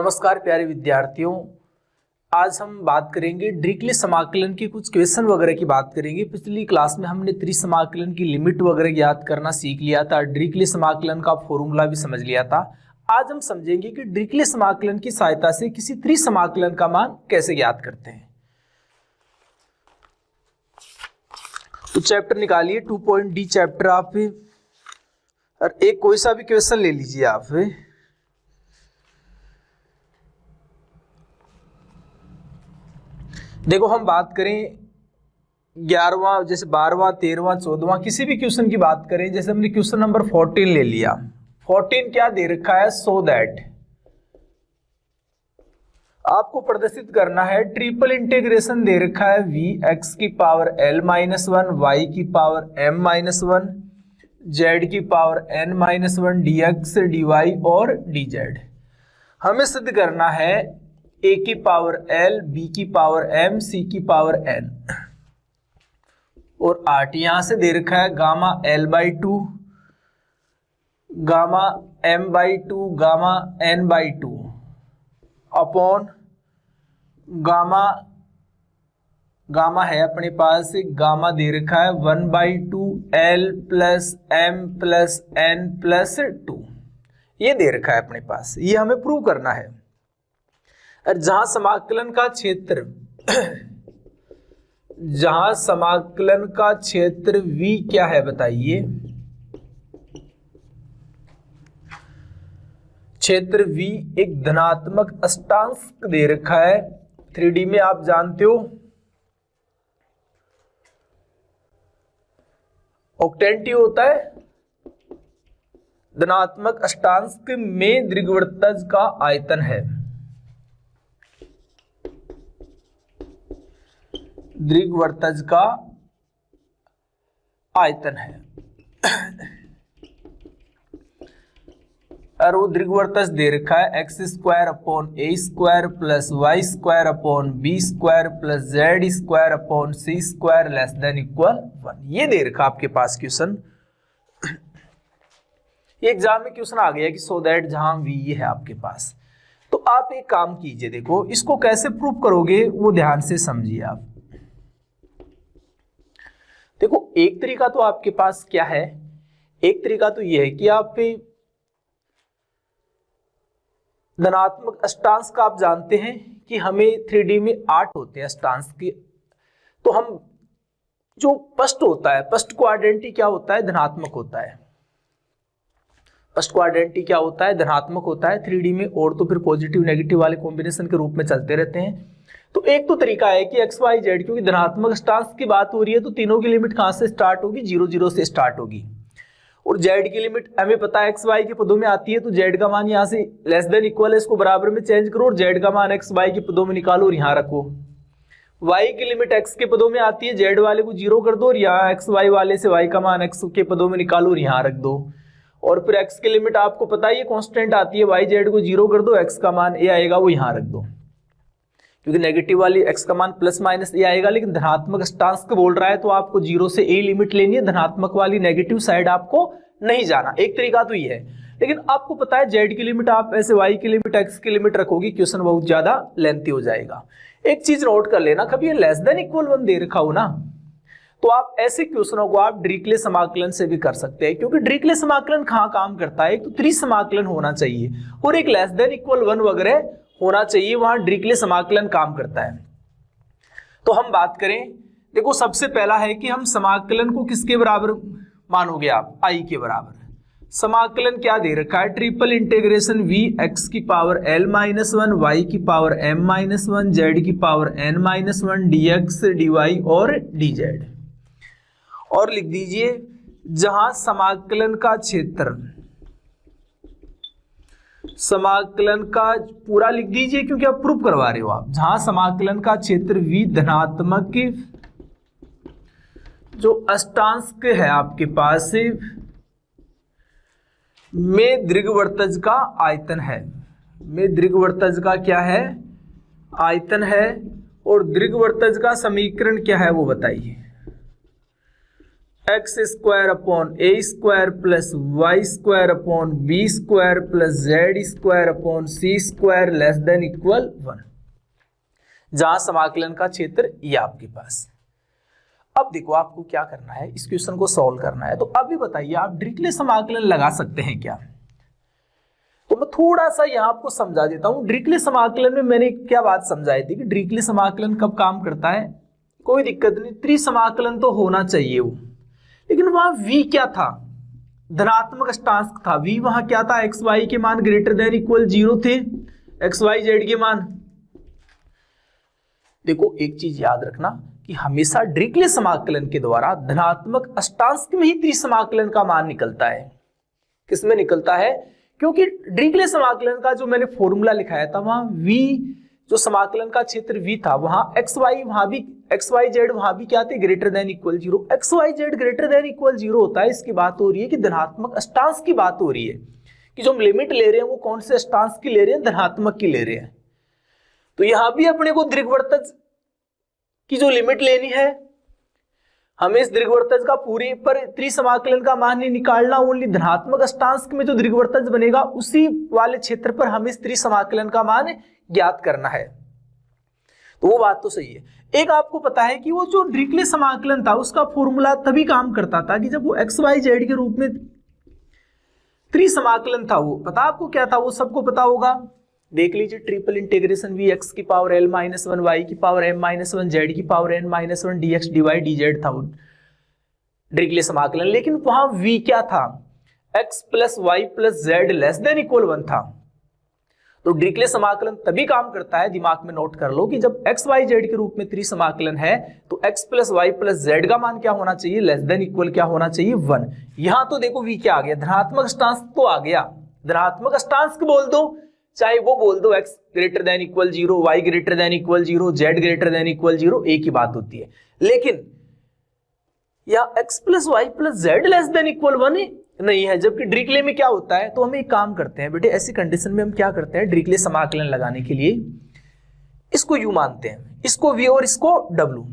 नमस्कार प्यारे विद्यार्थियों, आज हम बात करेंगे डिरिचलेट समाकलन की कुछ क्वेश्चन वगैरह की बात करेंगे। पिछली क्लास में हमने त्रिसमाकलन की लिमिट वगैरह याद करना सीख लिया था, डिरिचलेट समाकलन का फॉर्मूला भी समझ लिया था। आज हम समझेंगे कि डिरिचलेट समाकलन की सहायता से किसी त्रिसमाकलन का मान कैसे ज्ञात करते हैं। तो चैप्टर निकालिए 2.d चैप्टर आप, और एक कोई सा भी क्वेश्चन ले लीजिए आप। देखो हम बात करें 11वां, जैसे 12वां, 13वां, 14वां किसी भी क्वेश्चन की बात करें। जैसे हमने क्वेश्चन नंबर 14 ले लिया। 14 क्या दे रखा है, सो दैट आपको प्रदर्शित करना है ट्रिपल इंटीग्रेशन दे रखा है v x की पावर l माइनस 1, y की पावर m माइनस 1, z की power n minus 1, dx dy और dz। हमें सिद्ध करना है a की पावर l, b की पावर m, c की पावर n और 8 यहां से दे रखा है gamma l/2, gamma m/2, gamma n/2 upon gamma है अपने पास गामा दे रखा है 1/2 l plus m plus n plus 2, ये दे रखा है अपने पास। ये हमें प्रूव करना है। और जहां समाकलन का क्षेत्र v क्या है बताइए। क्षेत्र v एक धनात्मक अष्टांश दे रखा है। 3D में आप जानते हो ऑक्टेंटिव होता है। धनात्मक अष्टांश में दीर्घवृत्तज का आयतन है। दीर्घवृत्तज का आयतन है और वो दीर्घवृत्तज दे रखा है एक्स स्क्वायर अपॉन ए square plus y square upon B square plus z square upon सी स्क्वायर लेस देन इक्वल 1। ये दे रखा आपके पास क्वेश्चन। ये एग्जाम में क्वेश्चन आ गया कि सो दैट जहां वी ये है आपके पास। तो आप एक काम कीजिए, देखो इसको कैसे प्रूव करोगे वो ध्यान से समझिए आप। देखो एक तरीका तो आपके पास क्या है, एक तरीका तो ये है कि आप धनात्मक अष्टांश का आप जानते हैं कि हमें 3D में 8 होते हैं अष्टांश के। तो हम जो फर्स्ट होता है, फर्स्ट क्वाड्रेंट क्या होता है, धनात्मक होता है। फर्स्ट क्वाड्रेंट क्या होता है, धनात्मक होता है 3D में, और तो फिर पॉजिटिव नेगेटिव वाले कॉम्बिनेशन के रूप में चलते रहते हैं। तो एक तो तरीका है कि एक्स वाई जेड, क्योंकि धनात्मक अष्टांश की बात हो रही है तो तीनों की लिमिट कहां से स्टार्ट होगी, 0 0 से स्टार्ट होगी। और जेड की लिमिट हमें पता है एक्स वाई के पदों में आती है, तो जेड का मान यहाँ से लेस देन इक्वल है, इसको बराबर में चेंज करो और जेड का मान एक्स वाई के पदों में निकालो और यहाँ रखो। वाई की लिमिट एक्स के पदों में आती है, जेड वाले को 0 कर दो और यहाँ एक्स वाई वाले से वाई का मान एक्स के पदों में निकालो और यहाँ रख दो। और फिर एक्स की लिमिट आपको पता ही है कांस्टेंट आती है, वाई जेड को 0 कर दो, एक्स का मान ए आएगा वो यहाँ रख दो, क्योंकि नेगेटिव वाली एक्स का मान प्लस माइनस ए आएगा। लेकिन धनात्मक अष्टांश को बोल रहा है तो आपको 0 से ए लिमिट लेनी है, धनात्मक वाली नेगेटिव साइड आपको नहीं जाना। एक तरीका तो ये है। लेकिन आपको पता है जेड की लिमिट आप ऐसे वाई की लिमिट एक्स की लिमिट रखोगी, क्वेश्चन बहुत ज्यादा लेंथी हो जाएगा। एक चीज नोट कर लेना, कभी ये लेस देन इक्वल 1 दे रखा हो ना, तो आप ऐसे क्वेश्चनों को आप डिरिचलेट समाकलन से भी कर सकते हैं। क्योंकि डिरिचलेट समाकलन कहाँ काम करता है, एक तो त्रिसमाकलन होना चाहिए और एक लेस देन इक्वल 1 वगैरह होना चाहिए, वहां डिरिचलेट समाकलन काम करता है। तो हम बात करें, देखो सबसे पहला है कि हम समाकलन को किसके बराबर मानोगे आप, आई के बराबर। समाकलन क्या दे रखा है, ट्रिपल इंटीग्रेशन v x की पावर l माइनस 1, y की पावर m माइनस 1, z की power n minus 1, dx dy और dz। और लिख दीजिए जहां समाकलन का क्षेत्र, समाकलन का पूरा लिख दीजिए क्योंकि आप प्रूफ करवा रहे हो आप। जहां समाकलन का क्षेत्र v धनात्मक जो अष्टांश है आपके पास में दीर्घवृत्तज का आयतन है, में दीर्घवृत्तज का क्या है, आयतन है। और दीर्घवृत्तज का समीकरण क्या है वो बताइए। एक्स स्क्वायर अपॉन ए square plus y square upon B square plus z square upon सी स्क्वायर लेस देन इक्वल 1, जहां समाकलन का क्षेत्र ये आपके पास। अब देखो आपको क्या करना है, इस क्वेश्चन को सॉल्व करना है। तो अभी बताइए आप डिरिचलेट समाकलन लगा सकते हैं क्या? तो मैं थोड़ा सा यहाँ आपको समझा देता हूं। डिरिचलेट समाकलन में मैंने क्या बात समझाई थी कि डिरिचलेट समाकलन कब काम करता है, कोई दिक्कत नहीं, त्रिसमाकलन तो होना चाहिए वो, लेकिन वहां v क्या था, धनात्मक स्टांक था। v वहां क्या था, एक्स वाई के मान ग्रेटर देन इक्वल 0 थे, एक्स वाई जेड के मान। देखो एक चीज याद रखना कि हमेशा डिरिचलेट समाकलन के द्वारा धनात्मक अष्टांश में ही त्रिसमाकलन का मान निकलता है। किसमें निकलता है? क्योंकि डिरिचलेट समाकलन का जो मैंने फॉर्मूला लिखाया था वहां v जो समाकलन का क्षेत्र v था, वहां एक्स वाई वहां भी एक्स वाई जेड वहां भी क्या थे, greater than equal 0। X Y Z greater than equal 0 होता है, इसकी बात हो रही है कि धनात्मक अष्टांश की बात हो रही है, कि जो हम लिमिट ले रहे हैं वो कौन से अष्टांश की ले रहे हैं, धनात्मक की ले रहे हैं। तो यहां भी अपने को दीर्घवृत्तज की जो लिमिट लेनी है, हमें इस दीर्घवृत्तज का पूरे पर त्रिसमाकलन का मान नहीं निकालना, ओनली धनात्मक अष्टांश में जो दीर्घवृत्तज बनेगा उसी वाले क्षेत्र पर हमें इस त्रिसमाकलन का मान ज्ञात करना है। तो वो बात तो सही है। एक आपको पता है कि वो जो डिरिचलेट समाकलन था उसका फॉर्मूला तभी काम करता था कि जब वो एक्स वाई जेड के रूप में त्रिसमाकलन था। वो पता आपको क्या था, वो सबको पता होगा, देख लीजिए, ट्रिपल इंटीग्रेशन वी एक्स की पावर एल माइनस 1 वाई की पावर एम माइनस 1 जेड की power N minus 1 D X D Y D Z था वो डिरिचलेट समाकलन। लेकिन वहां v क्या था, x plus Y plus Z less than equal 1 था। तो डिरिचलेट समाकलन तभी काम करता है, दिमाग में नोट कर लो, कि जब एक्स वाई जेड के रूप में त्रिसमाकलन है तो x plus Y plus Z का मान क्या होना चाहिए, लेस देन इक्वल क्या होना चाहिए, 1। यहां तो देखो v क्या आ गया, धनात्मक अष्टांश तो आ गया, धनात्मक अष्टांश बोल दो, चाहे वो बोल दो x greater than equal 0, y greater than equal 0, z greater than equal 0, एक ही बात होती है। लेकिन या x plus Y plus Z less than equal 1 नहीं है, जबकि डिरिचलेट में क्या होता है। तो हम एक काम करते हैं बेटे, ऐसी कंडीशन में हम क्या करते हैं, डिरिचलेट समाकलन लगाने के लिए इसको u मानते हैं, इसको v और इसको w,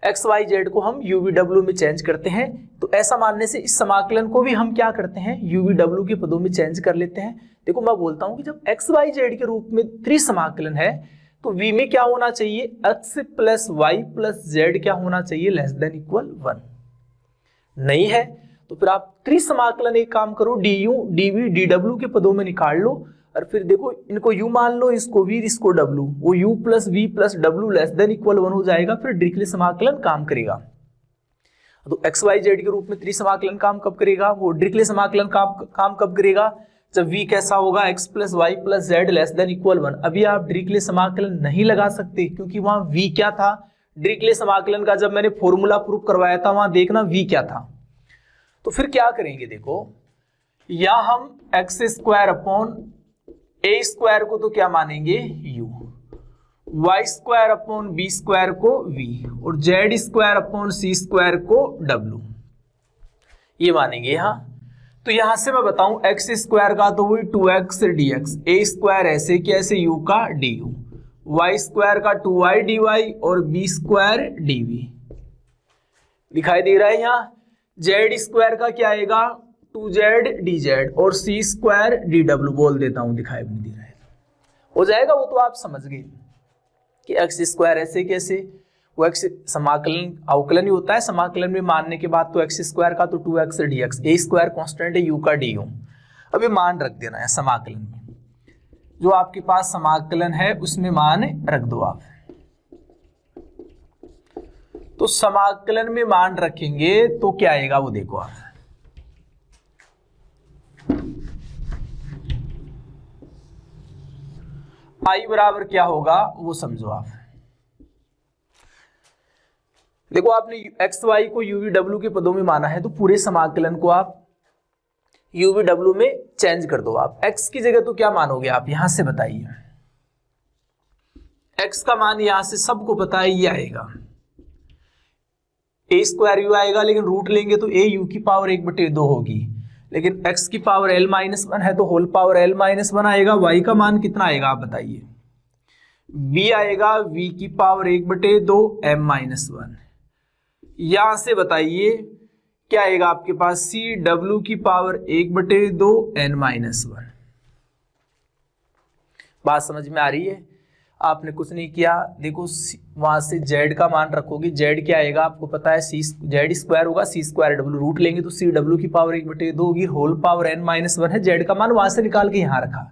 एक्स वाई जेड को हम u v w में चेंज करते हैं। तो ऐसा मानने से इस समाकलन को भी हम क्या करते हैं, u v w के पदों में चेंज कर लेते हैं। देखो मैं बोलता हूं कि जब एक्स वाई जेड के रूप में त्रिसमाकलन है तो v में क्या होना चाहिए, x plus Y plus Z क्या होना चाहिए, लेस देन इक्वल 1। नहीं है तो फिर आप त्रिसमाकलन एक काम करो, du dv dw के पदों में निकाल लो, और फिर देखो इनको u मान लो, इसको v इसको w, वो u plus v plus w less than equal 1 हो जाएगा, फिर डिरिचलेट समाकलन काम करेगा। तो एक्स वाई जेड के रूप में त्रिसमाकलन काम कब करेगा, वो डिरिचलेट समाकलन काम कब करेगा, जब v कैसा होगा, x plus Y plus Z less than equal 1। अभी आप डिरिचलेट समाकलन नहीं लगा सकते क्योंकि वहां v क्या था, डिरिचलेट समाकलन का जब मैंने फॉर्मूला प्रूफ करवाया था वहां देखना v क्या था। तो फिर क्या करेंगे, देखो या हम एक्स स्क्वायर अपॉन ए स्क्वायर को तो क्या मानेंगे u, Y square upon B square को v, और जेड स्क्वायर अपॉन सी स्क्वायर को w, ये मानेंगे यहाँ। तो यहां से मैं बताऊं एक्स स्क्वायर का तो वही 2x dx, ए स्क्वायर ऐसे कि ऐसे u का du, वाई स्क्वायर का 2y dy और बी स्क्वायर dv दिखाई दे रहा है यहाँ। जेड स्क्वायर का क्या आएगा, 2z dz और सी स्क्वायर dw, बोल देता हूं दिखाई भी नहीं दे रहा है, हो जाएगा वो तो आप समझ गए कि एक्स स्क्वायर ऐसे कैसे, वो एक्स समाकलन अवकलन ही होता है, समाकलन में मानने के बाद तो एक्स स्क्वायर का तो 2x dx, ए स्क्वायर कांस्टेंट है, u का du, अभी मान रख देना है समाकलन में, जो आपके पास समाकलन है उसमें मान रख दो आप। तो समाकलन में मान रखेंगे तो क्या आएगा वो देखो आप, i बराबर क्या होगा वो समझो आप। देखो आपने एक्स वाई को यूवी डब्ल्यू के पदों में माना है, तो पूरे समाकलन को आप यूवी डब्ल्यू में चेंज कर दो आप। एक्स की जगह तो क्या मानोगे आप, यहां से बताइए, एक्स का मान यहां से सबको पता है ये आएगा, ए स्क्वायर यू आएगा, लेकिन रूट लेंगे तो ए यू की पावर 1/2 होगी, लेकिन x की पावर l माइनस 1 है तो होल पावर l माइनस 1 आएगा। y का मान कितना आएगा आप बताइए, b आएगा v की पावर 1/2 m माइनस 1। यहां से बताइए क्या आएगा आपके पास, सी डब्ल्यू की पावर 1/2 n-1। बात समझ में आ रही है? आपने कुछ नहीं किया, देखो वहां से z का मान रखोगे, z क्या आएगा आपको पता है, z² होगा, c²w रूट लेंगे तो सी डब्ल्यू की पावर 1/2 होगी, होल पावर n-1 है, z का मान वहां से निकाल के यहां रखा।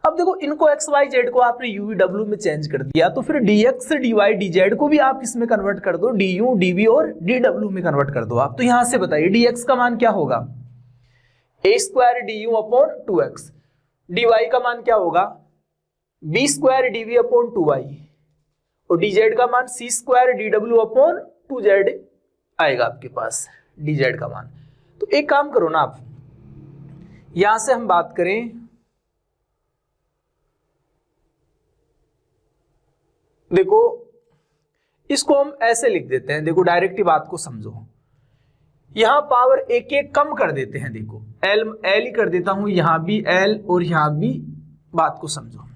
अब देखो इनको x y z को आपने u v w में चेंज कर दिया, तो फिर dx dy dz को भी आप किसमें कन्वर्ट कर दो, du dv और dw में कन्वर्ट कर दो आप। तो यहां से बताइए dx का मान क्या होगा, a² du upon 2x, dy का मान क्या होगा, b² dv अपॉन 2y, और dz का मान c² dw अपॉन 2z आएगा आपके पास dz का मान। तो एक काम करो ना आप, यहां से हम बात करें, देखो इसको हम ऐसे लिख देते हैं, देखो डायरेक्ट ही बात को समझो, यहां पावर एक एक कम कर देते हैं, देखो l ही कर देता हूं, यहां भी l और यहां भी, बात को समझो।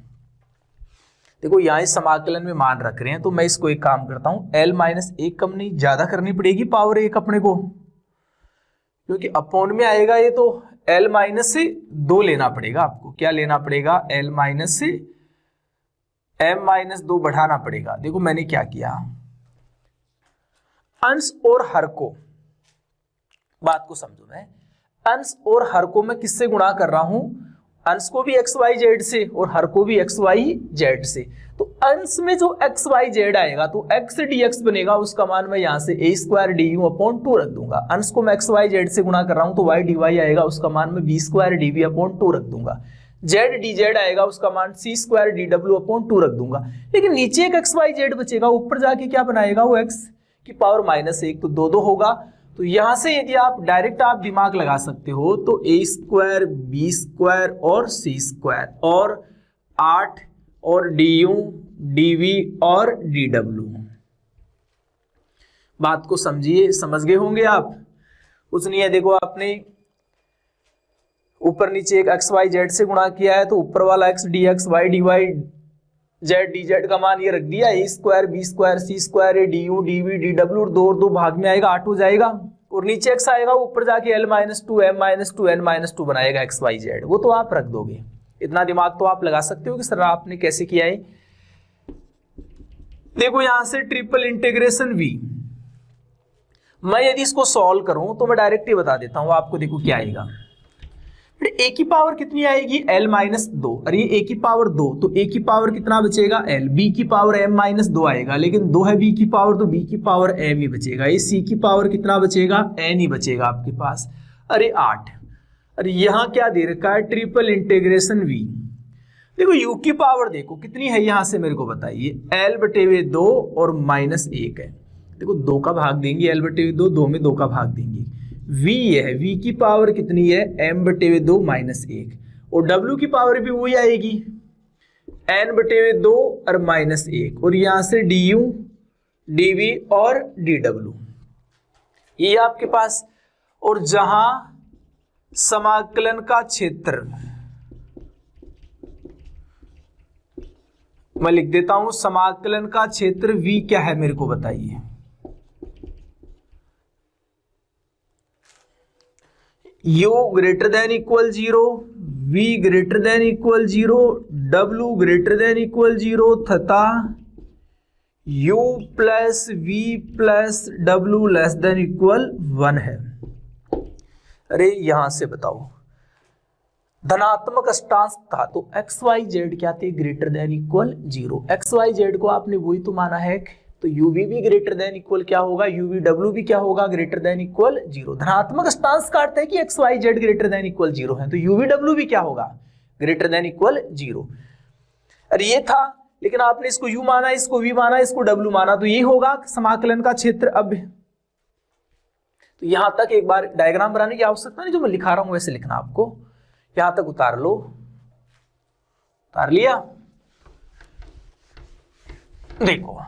देखो यहां इस समाकलन में मान रख रहे हैं, तो मैं इसको एक काम करता हूं, l-1 कम नहीं ज्यादा करनी पड़ेगी पावर 1 अपने को, क्योंकि अपॉन में आएगा ये, तो l-2 लेना पड़ेगा आपको, क्या लेना पड़ेगा, l- से m-2 बढ़ाना पड़ेगा। देखो मैंने क्या किया, अंश और हर को, बात को समझो, मैं अंश और हर को मैं किससे गुणा कर रहा हूं, अंश को भी एक्स वाई जेड से और हर को भी एक्स वाई जेड से। तो अंश में जो एक्स वाई जेड आएगा तो एक्स dx बनेगा, उसका मान मैं यहां से a² du अपॉन 2 रख दूंगा। अंश को मैं एक्स वाई जेड से गुणा कर रहा हूं तो y dy आएगा, उसका मान मैं b² dv अपॉन 2 रख दूंगा। z dz आएगा, उसका मान c² dw अपॉन 2 रख दूंगा। लेकिन नीचे एक एक्स वाई जेड बचेगा, ऊपर जाके क्या बनाएगा वो x की पावर -1, तो 2 होगा। तो यहां से यदि आप डायरेक्ट आप दिमाग लगा सकते हो तो a² b² और c² और 8 और du dv और dw। बात को समझिए, समझ गए होंगे आप। कुछ नहीं है, देखो आपने ऊपर नीचे एक एक्स वाई जेड से गुणा किया है, तो ऊपर वाला x dx y dy z dz का मान ये रख दिया, a² b² c² du dv dw, 2 और 2 भाग में आएगा 8 हो जाएगा, और नीचे x आएगा, ऊपर जाके l-2 m-2 n-2 बनाएगा x y z, वो तो आप रख दोगे। इतना दिमाग तो आप लगा सकते हो कि सर आपने कैसे किया है। देखो यहां से ट्रिपल इंटीग्रेशन v, मैं यदि इसको सॉल्व करूं तो मैं डायरेक्ट ही बता देता हूं आपको। देखो क्या आएगा, a की पावर कितनी आएगी, l-2, और ये a की पावर 2, तो a की पावर कितना बचेगा l, b की पावर m-2 आएगा, लेकिन 2 है b की पावर तो b की पावर m ही बचेगा, ये c की पावर कितना बचेगा, n ही बचेगा आपके पास। अरे 8, अरे यहाँ क्या दे रखा है, ट्रिपल इंटीग्रेशन v। देखो u की पावर देखो कितनी है, यहां से मेरे को बताइए, l/2 और -1 है। देखो 2 का भाग देंगे, l/2, 2 में 2 का भाग देंगे, v ये है, v की पावर कितनी है, m/2 -1, और w की पावर भी वही आएगी, n/2 और -1, और यहां से du dv और dw ये आपके पास। और जहां समाकलन का क्षेत्र, मैं लिख देता हूं, समाकलन का क्षेत्र v क्या है मेरे को बताइए, u > 0, v > 0, w > 0 तथा u + v + w < 1 है। अरे यहां से बताओ, धनात्मक अष्टांश था तो एक्स वाई जेड क्या थे, > 0। एक्स वाई जेड को आपने वही तो माना है, तो uv भी > क्या होगा, uv भी क्या होगा, > 0। धनात्मक अष्टांश का अर्थ है कि एक्स वाई जेड > 0 है, तो uv भी क्या होगा, > 0। अरे ये था, लेकिन आपने इसको u माना, इसको v माना, इसको w माना, तो ये होगा समाकलन का क्षेत्र। अब तो यहां तक एक बार डायग्राम बनाने की आवश्यकता नहीं, जो मैं लिखा रहा हूं वैसे लिखना आपको, यहां तक उतार लो, उतार लिया। देखो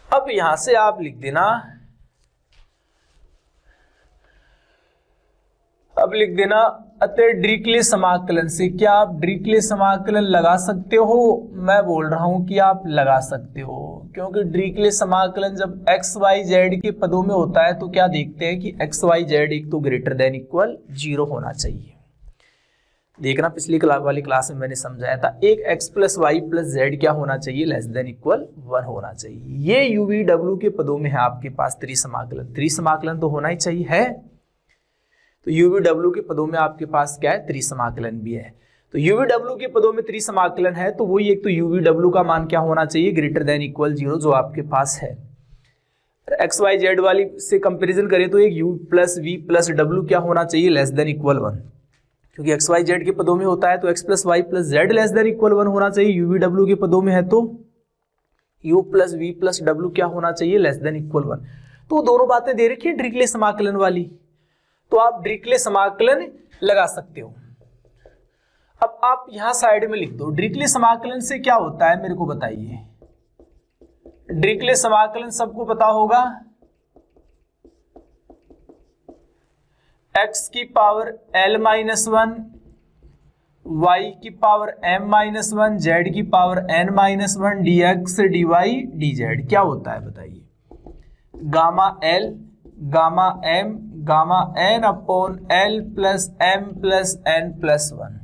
अब यहां से आप लिख देना, अब लिख देना अतः डिरिचलेट समाकलन से, क्या आप डिरिचलेट समाकलन लगा सकते हो? मैं बोल रहा हूं कि आप लगा सकते हो, क्योंकि डिरिचलेट समाकलन जब एक्स वाई जेड के पदों में होता है तो क्या देखते हैं कि एक्स वाई जेड एक तो ग्रेटर देन इक्वल 0 होना चाहिए। देखना पिछली वाली क्लास में मैंने समझाया था, एक X plus Y plus Z क्या होना चाहिए? लेस देन इक्वल 1 होना चाहिए। ये यूवी डब्ल्यू के पदों में है आपके पास त्रिसमाकलन, त्रिसमाकलन तो होना ही चाहिए है। तो यूवी डब्ल्यू के पदों में आपके पास क्या है? त्रिसमाकलन भी है। तो यूवी डब्ल्यू के पदों में त्रिसमाकलन है तो वही एक तो यूवी डब्ल्यू का मान क्या होना चाहिए? ग्रेटर देन इक्वल 0 जो आपके पास है। एक्स वाई जेड वाली से कंपेरिजन करें तो एक U plus V plus W क्या होना चाहिए? लेस देन इक्वल 1, क्योंकि एक्स वाई जेड के पदों में होता है तो X plus Y plus Z less than equal 1 होना चाहिए। यूवी डब्ल्यू के पदों में है तो U plus V plus W क्या होना चाहिए? Less than equal 1। तो दोनों बातें दे रखी है डिरिचलेट समाकलन वाली, तो आप डिरिचलेट समाकलन लगा सकते हो। अब आप यहां साइड में लिख दो डिरिचलेट समाकलन से क्या होता है, मेरे को बताइए। डिरिचलेट समाकलन सबको पता होगा, x की पावर l माइनस 1, y की पावर m माइनस 1, z की power n minus 1, dx dy dz क्या होता है बताइए? Gamma l gamma m gamma n upon l plus m plus n plus 1।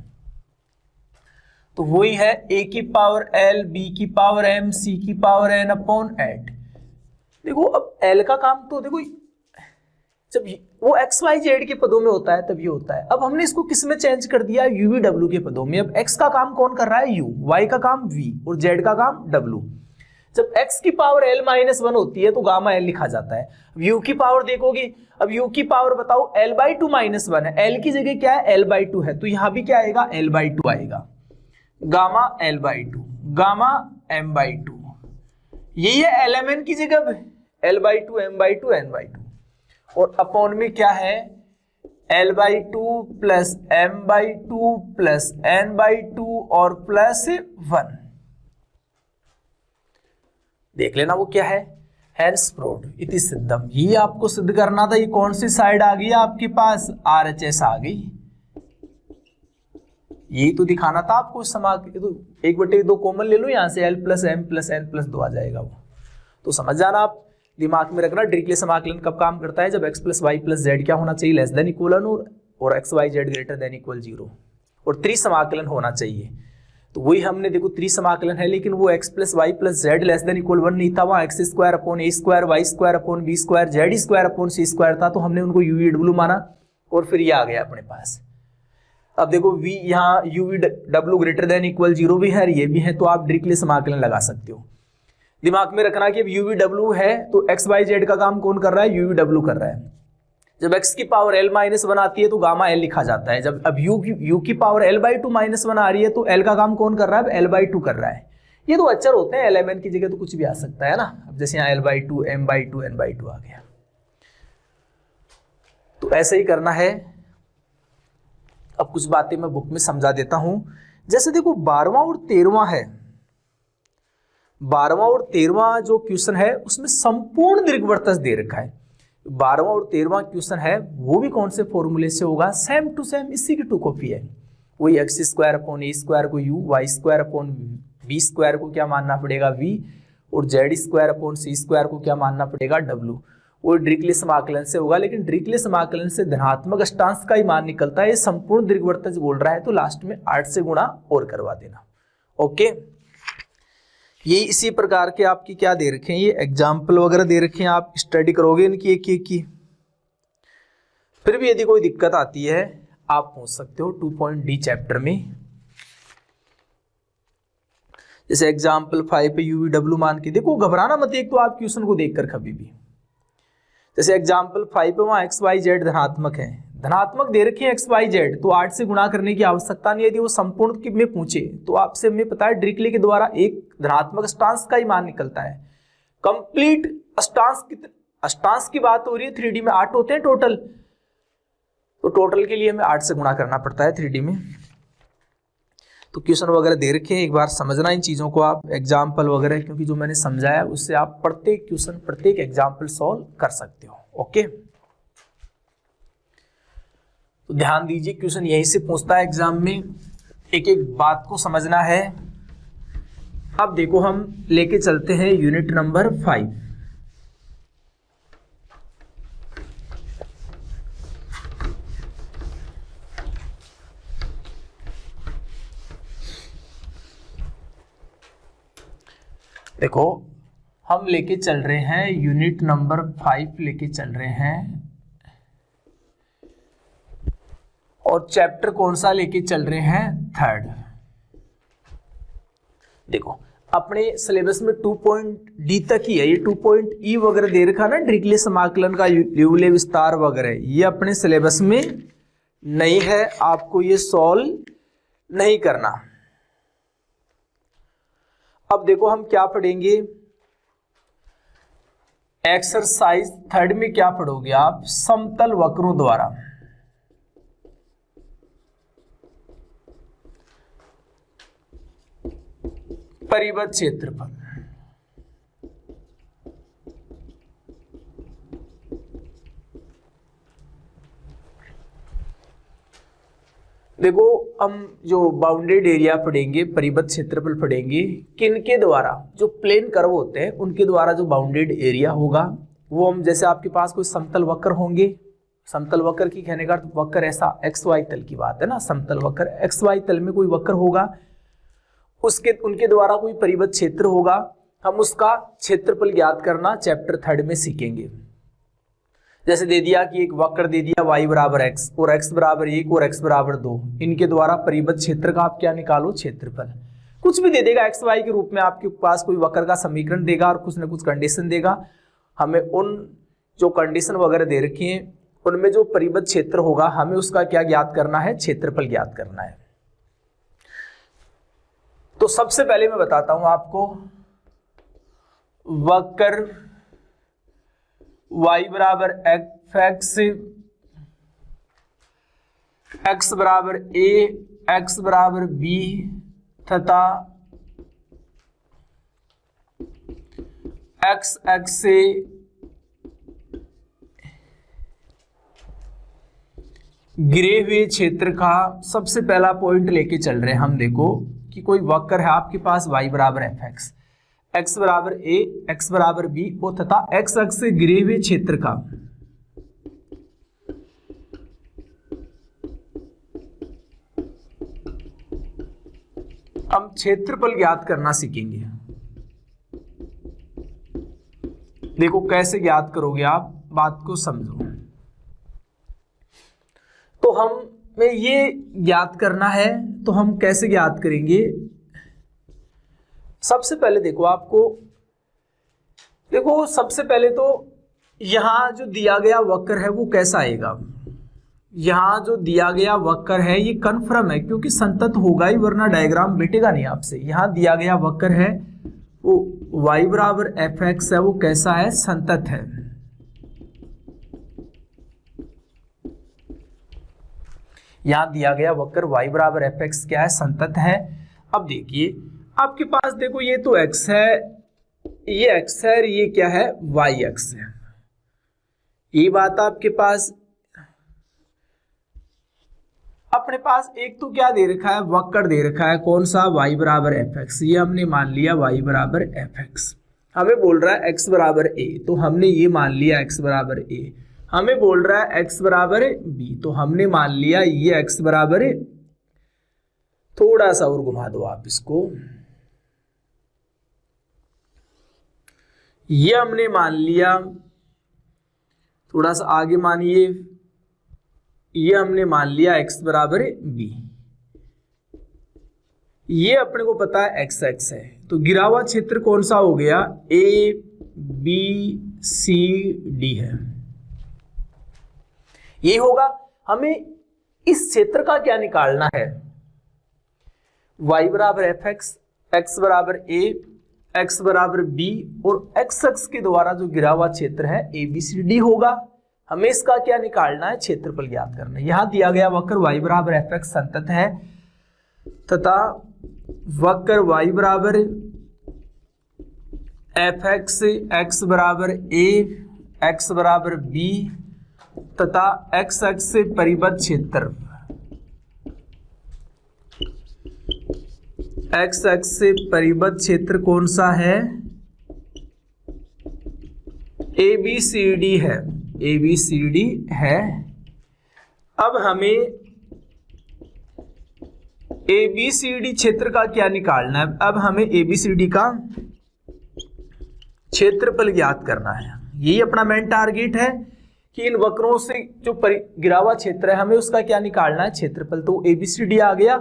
तो वही है a की पावर l, b की पावर m, c की पावर n अपॉन 8। देखो अब l का काम तो देखो जब वो एक्स वाई जेड के पदों में होता है तब ये होता है। अब हमने इसको किस में चेंज कर दिया? यूवी डब्ल्यू के पदों में। अब एक्स का काम कौन कर रहा है? यू, वाई का काम वी और जेड का काम डब्ल्यू। जब एक्स की पावर एल माइनस 1 होती है तो गामा एल लिखा जाता है। अब यू की पावर देखोगे, अब यू की पावर बताओ एल बाई 2 माइनस 1 है, एल की जगह क्या है? एल बाई 2 है, तो यहां भी क्या आएगा? एल बाई 2 आएगा। Gamma L by 2 gamma M by 2, यही है एल एम एन की जगह L by 2 M by 2 N by 2, और अपॉन में क्या है? L by 2 plus M by 2 plus N by 2 और प्लस 1। देख लेना वो क्या है? हेंस प्रूव्ड इति सिद्धम। ये आपको सिद्ध करना था। ये कौन सी साइड आ गई आपके पास? RHS आ गई। यही तो दिखाना था आपको। तो 1/2 कॉमन ले लो यहां से, l plus M plus N plus 2 आ जाएगा वो। तो समझ जाना आप, दिमाग में रखना डिरिचलेट समाकलन कब काम करता है? जब x plus Y plus Z क्या होना चाहिए? लेस देन इक्वल 1 और X Y Z greater than equal 0 और त्रिसमाकलन होना चाहिए। तो वही हमने देखो त्रिसमाकलन है, लेकिन वो x plus Y plus Z less than equal 1 नहीं था, वहाँ एक्स स्क्वायर अपॉन ए square y square upon B square z square upon सी स्क्वायर था। तो हमने उनको यूवी डब्ल्यू माना और फिर ये आ गया अपने पास। अब देखो v यहाँ UV W greater than equal 0 भी है और ये भी है, तो आप डिरिचलेट समाकलन लगा सकते हो। दिमाग में रखना कि अब यूवी डब्ल्यू है तो एक्स वाई जेड का काम कौन कर रहा है? यूवी डब्ल्यू कर रहा है। जब x की पावर l माइनस 1 आती है तो गामा l लिखा जाता है। जब अब u की पावर l बाई 2 माइनस 1 आ रही है तो l का काम कौन कर रहा है? l बाई 2 कर रहा है। ये तो अक्षर होते हैं, lmn की जगह तो कुछ भी आ सकता है ना। अब जैसे यहाँ l by 2 m by 2 n by 2 आ गया, तो ऐसे ही करना है। अब कुछ बातें मैं बुक में समझा देता हूं। जैसे देखो 12वां और 13वां है, 12वां और 13वां जो क्वेश्चन है उसमें संपूर्ण दीर्घवृत्तज दे रखा है। 12वां और 13वां क्वेश्चन है वो भी कौन से फॉर्मूले से होगा? सेम टू सेम इसी की 2 कॉपी है। वही एक्स स्क्वायर अपॉन ए स्क्वायर को U, Y square upon B square को क्या मानना पड़ेगा? वी, और जेड स्क्वायर अपॉन सी स्क्वायर को क्या मानना पड़ेगा? डब्ल्यू। वो डिरिचलेट समाकलन से होगा, लेकिन डिरिचलेट समाकलन से धनात्मक अष्टांश का ही मान निकलता है। ये संपूर्ण दीर्घवृत्तज बोल रहा है तो लास्ट में 8 से गुणा और करवा देना। ओके, ये इसी प्रकार के आपकी क्या दे रखे हैं? ये एग्जाम्पल वगैरह दे रखे हैं, आप स्टडी करोगे इनकी एक एक की। फिर भी यदि कोई दिक्कत आती है आप पूछ सकते हो 2.d चैप्टर में। जैसे एग्जाम्पल 5 पे यूवी डब्ल्यू मान के देखो, घबराना मत एक तो आप क्वेश्चन को देखकर कभी भी। जैसे एग्जाम्पल 5 पे वहां एक्स वाई जेड धनात्मक है, धनात्मक दे रखे हैं एक्स वाई जेड, तो 8 से गुणा करने की आवश्यकता नहीं। यदि वो संपूर्ण की में पूछे तो आपसे हमें पता है डिरिचलेट के द्वारा एक धनात्मक अष्टांश का ही मान निकलता है। कंप्लीट अष्टांश की बात हो रही है, 3D में 8 होते हैं टोटल, तो टोटल के लिए हमें 8 से गुणा करना पड़ता है 3D में। तो क्वेश्चन वगैरह दे रखे हैं, एक बार समझना इन चीजों को आप, एग्जाम्पल वगैरह, क्योंकि जो मैंने समझाया उससे आप प्रत्येक क्वेश्चन प्रत्येक एग्जाम्पल सॉल्व कर सकते हो। ओके, तो ध्यान दीजिए, क्वेश्चन यहीं से पूछता है एग्जाम में, एक एक बात को समझना है। अब देखो हम लेके चलते हैं यूनिट नंबर 5। देखो हम लेके चल रहे हैं यूनिट नंबर 5 लेके चल रहे हैं, और चैप्टर कौन सा लेके चल रहे हैं? 3rd। देखो अपने सिलेबस में 2.D तक ही है, ये 2.E वगैरह दे रखा ना, डिरिचलेट समाकलन का ल्यूविल विस्तार वगैरह, ये अपने सिलेबस में नहीं है, आपको ये सॉल्व नहीं करना। अब देखो हम क्या पढ़ेंगे, एक्सरसाइज 3rd में क्या पढ़ोगे आप? समतल वक्रों द्वारा परिबद्ध क्षेत्रफल। देखो हम जो बाउंडेड एरिया पढ़ेंगे, परिबद्ध क्षेत्रफल पढ़ेंगे, किनके द्वारा? जो प्लेन कर्व होते हैं उनके द्वारा जो बाउंडेड एरिया होगा वो हम, जैसे आपके पास कोई समतल वक्र होंगे, समतल वक्र की कहने का वक्र ऐसा XY तल की बात है ना, समतल वक्र XY तल में कोई वक्र होगा, उनके द्वारा कोई परिबद्ध क्षेत्र होगा, हम उसका क्षेत्रफल ज्ञात करना चैप्टर 3rd में सीखेंगे। जैसे दे दिया कि एक वक्र दे दिया y बराबर x और x बराबर 1 और x बराबर 2, इनके द्वारा परिबद्ध क्षेत्र का आप क्या निकालो? क्षेत्रफल। कुछ भी दे देगा xy के रूप में, आपके पास कोई वक्र का समीकरण देगा और कुछ न कुछ कंडीशन देगा, हमें उन जो कंडीशन वगैरह दे रखी हैं उनमें जो परिबद्ध क्षेत्र होगा हमें उसका क्या ज्ञात करना है? क्षेत्रफल ज्ञात करना है। तो सबसे पहले मैं बताता हूं आपको, वक्र y बराबर fx, x बराबर a, x बराबर b तथा x x से गिरे हुए क्षेत्र का सबसे पहला पॉइंट लेके चल रहे हैं हम। देखो कि कोई वक्र है आपके पास y बराबर fx, x बराबर a, x बराबर b और तथा x अक्ष से गिरे हुए क्षेत्र का हम क्षेत्रफल ज्ञात करना सीखेंगे। देखो कैसे ज्ञात करोगे आप, बात को समझो। तो हमें ये ज्ञात करना है, तो हम कैसे ज्ञात करेंगे? सबसे पहले देखो आपको, देखो सबसे पहले तो यहां जो दिया गया वक्र है वो कैसा आएगा? यहां जो दिया गया वक्र है ये कन्फर्म है, क्योंकि संतत होगा ही, वरना डायग्राम बेटेगा नहीं आपसे। यहां दिया गया वक्र है वो y बराबर fx है, वो कैसा है? संतत है। यहां दिया गया वक्र y बराबर fx क्या है? संतत है। अब देखिए आपके पास, देखो ये तो x है, ये x है, ये क्या है? y अक्ष है। ये बात आपके पास, अपने पास एक तो क्या दे रखा है? वक्र दे रखा है, कौन सा? y बराबर fx। ये हमने मान लिया y बराबर fx। हमें बोल रहा है x बराबर a, तो हमने ये मान लिया x बराबर a। हमें बोल रहा है x बराबर b, तो हमने मान लिया ये x बराबर, थोड़ा सा और घुमा दो आप इसको, ये हमने मान लिया, थोड़ा सा आगे मानिए, ये हमने मान लिया x बराबर b। ये अपने को पता है x x है, तो गिरा हुआ क्षेत्र कौन सा हो गया? a b c d है। ये होगा। हमें इस क्षेत्र का क्या निकालना है? y बराबर fx, x बराबर a, x बराबर b और x अक्ष के द्वारा जो गिरा हुआ क्षेत्र है a b c d होगा। हमें इसका क्या निकालना है? क्षेत्रफल ज्ञात करना है। यहां दिया गया वक्र y बराबर fx संतत है तथा वक्र y बराबर fx, x बराबर a, x बराबर b तथा एक्स अक्ष से परिबद्ध क्षेत्र, एक्स अक्ष से परिबद्ध क्षेत्र कौन सा है? ABCD है, ABCD है। अब हमें ABCD क्षेत्र का क्या निकालना है? अब हमें ABCD का क्षेत्रफल ज्ञात करना है। यही अपना मेन टारगेट है कि इन वक्रों से जो गिरा हुआ क्षेत्र है हमें उसका क्या निकालना है? क्षेत्रफल। तो ABCD आ गया।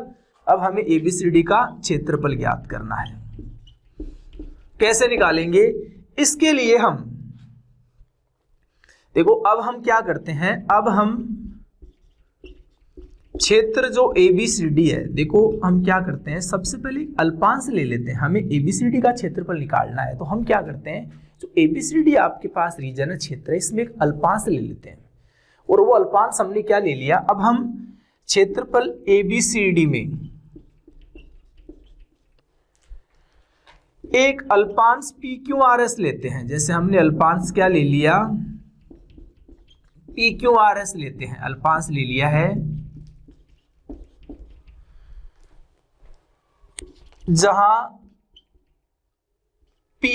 अब हमें ABCD का क्षेत्रफल ज्ञात करना है। कैसे निकालेंगे? इसके लिए हम देखो, अब हम क्या करते हैं, अब हम क्षेत्र जो ABCD है, देखो हम क्या करते हैं, सबसे पहले अल्पांश ले लेते हैं। हमें ABCD का क्षेत्रफल निकालना है, तो हम क्या करते हैं, जो ABCD आपके पास रीजन है, क्षेत्र है, इसमें एक अल्पांश ले लेते हैं। और वो अल्पांश हमने क्या ले लिया, अब हम क्षेत्रफल ABCD में एक अल्पांश PQRS लेते हैं। जैसे हमने अल्पांश क्या ले लिया, PQRS लेते हैं, अल्पांश ले लिया है, जहां P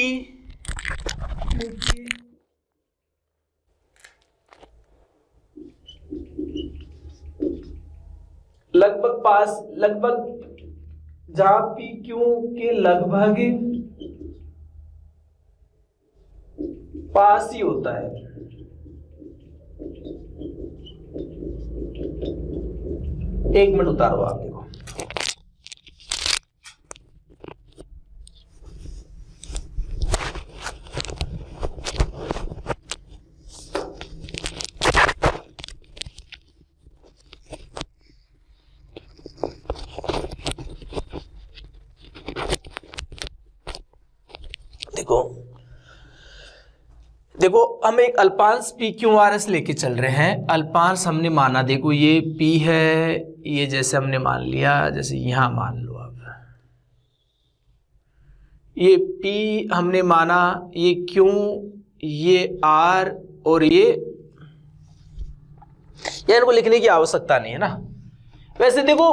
लगभग जहां PQ के लगभग पास ही होता है। एक मिनट उतारो आप, देखो देखो हम एक अल्पांश PQRS लेके चल रहे हैं। अल्पांश हमने माना, देखो ये P है, ये जैसे हमने मान लिया, जैसे यहां मान लो आप, ये P हमने माना, ये Q, ये R और ये इनको लिखने की आवश्यकता नहीं है ना। वैसे देखो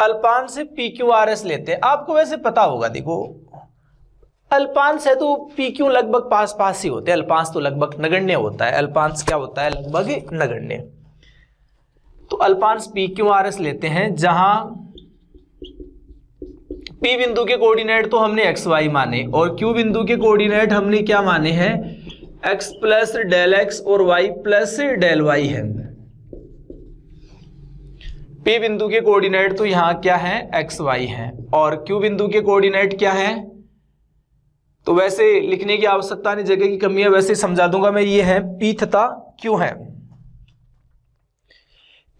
अल्पांश से PQRS लेते हैं, आपको वैसे पता होगा, देखो अल्पांश है तो PQ लगभग पास पास ही होते हैं। अल्पांश तो लगभग नगण्य होता है, अल्पांश क्या होता है, लगभग नगण्य। तो अल्पांश PQRS लेते हैं, जहां P बिंदु के कोऑर्डिनेट तो हमने XY माने और Q बिंदु के कोऑर्डिनेट हमने क्या माने हैं, x प्लस डेल एक्स और y प्लस डेल वाई है। P बिंदु के कोऑर्डिनेट तो यहां क्या है, XY है, और Q बिंदु के कोऑर्डिनेट क्या है, तो वैसे लिखने की आवश्यकता नहीं, जगह की कमी है, वैसे समझा दूंगा मैं, ये है P तथा Q है।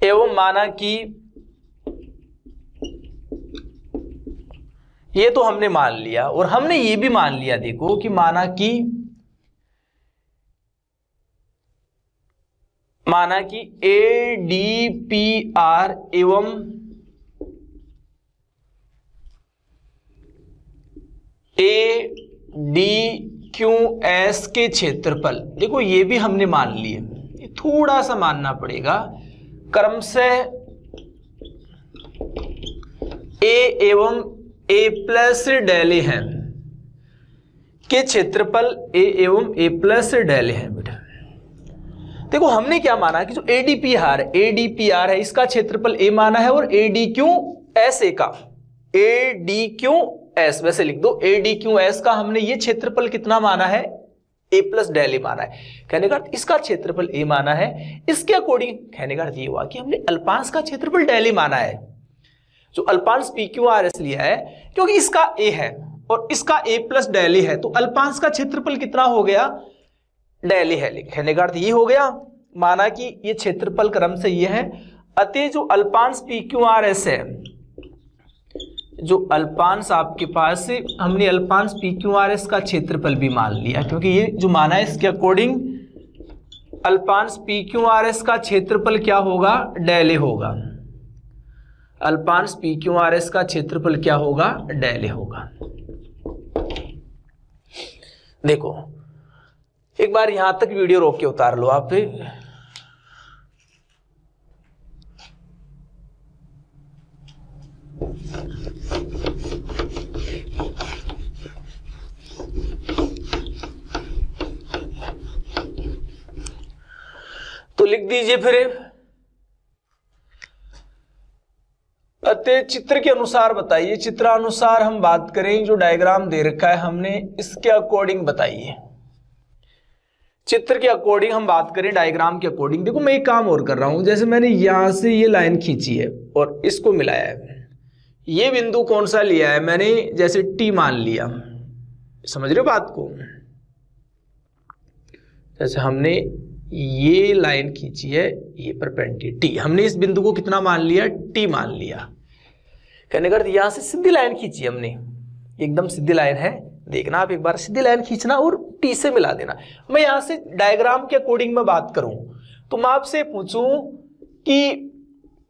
एवं माना कि ये तो हमने मान लिया, और हमने ये भी मान लिया, देखो कि माना कि ADPR एवं ADQS के क्षेत्रफल, देखो ये भी हमने मान लिए, ये थोड़ा सा मानना पड़ेगा, क्रमशः A एवं A प्लस डेल A है के क्षेत्रफल A एवं A प्लस डेल A है। बेटा देखो हमने क्या माना कि जो ADPR है इसका क्षेत्रफल A माना है, और ADQS का ADQS वैसे लिख दो, ADQS का हमने ये क्षेत्रफल कितना माना है, A प्लस डेल A माना है। कहने का अर्थ इसका क्षेत्रफल A माना है। इसके अकॉर्डिंग कहने का अर्थ ये हुआ कि हमने अल्पांश का क्षेत्रफल डेल A माना है, जो अल्पांश PQRS लिया है, क्योंकि इसका A है और इसका A प्लस डेल A है, तो अल्पांश का क्षेत्रफल कितना हो गया, डेल A है। कहने का अर्थ ये हो गया, माना कि ये क्षेत्रफल क्रम से ये है, अतः जो अल्पांश PQRS है, जो अल्पांश आपके पास से हमने अल्पांश PQRS का क्षेत्रफल भी मान लिया, क्योंकि ये जो माना है इसके अकॉर्डिंग अल्पांश PQRS का क्षेत्रफल क्या होगा, डेल A होगा। अल्पांश PQRS का क्षेत्रफल क्या होगा, डेल A होगा। देखो एक बार यहां तक वीडियो रोक के उतार लो आप, लिख दीजिए फिर। अतः चित्र के अनुसार बताइए, चित्रानुसार हम बात करें, जो डायग्राम दे रखा है हमने इसके अकॉर्डिंग बताइए। चित्र के अकॉर्डिंग हम बात करें, डायग्राम के अकॉर्डिंग। देखो मैं एक काम और कर रहा हूं, जैसे मैंने यहां से ये लाइन खींची है और इसको मिलाया है। ये बिंदु कौन सा लिया है मैंने, जैसे टी मान लिया, समझ रहे हो बात को। जैसे हमने ये लाइन खींची है, ये परपेंडिकुलर टी, हमने इस बिंदु को कितना मान लिया, टी मान लिया। कहने का यहां से सीधी लाइन खींची हमने, एकदम सीधी लाइन है, देखना आप एक बार सीधी लाइन खींचना और टी से मिला देना। मैं यहां से डायग्राम के अकॉर्डिंग में बात करूं तो मैं आपसे पूछूं कि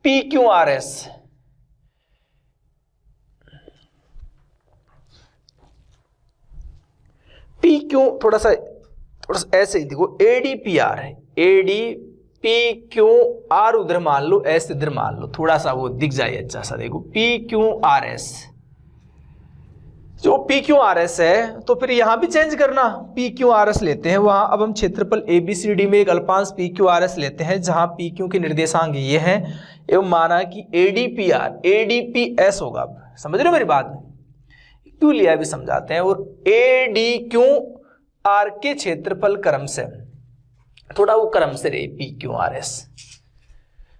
P Q R S, P Q थोड़ा सा ऐसे ही देखो, एडीपीआर है, एडीपी क्यू आर उधर मान लो, एस इधर मान लो, थोड़ा सा वो दिख जाए अच्छा सा। देखो पी क्यू आर एस, जो पी क्यू आर एस है तो फिर यहां भी चेंज करना, पी क्यू आर एस लेते हैं वहां। अब हम क्षेत्रफल एबीसीडी में एक अल्पांश पी क्यू आर एस लेते हैं, जहां पी क्यू के निर्देशांक ये हैं, एवं माना कि एडीपीआर एडीपीएस होगा। अब समझ रहे हो मेरी बात, क्यों लिया भी समझाते हैं। और एडी क्यू आर के क्षेत्रफल क्रम से, थोड़ा वो क्रम से रहे, पी क्यू आर एस।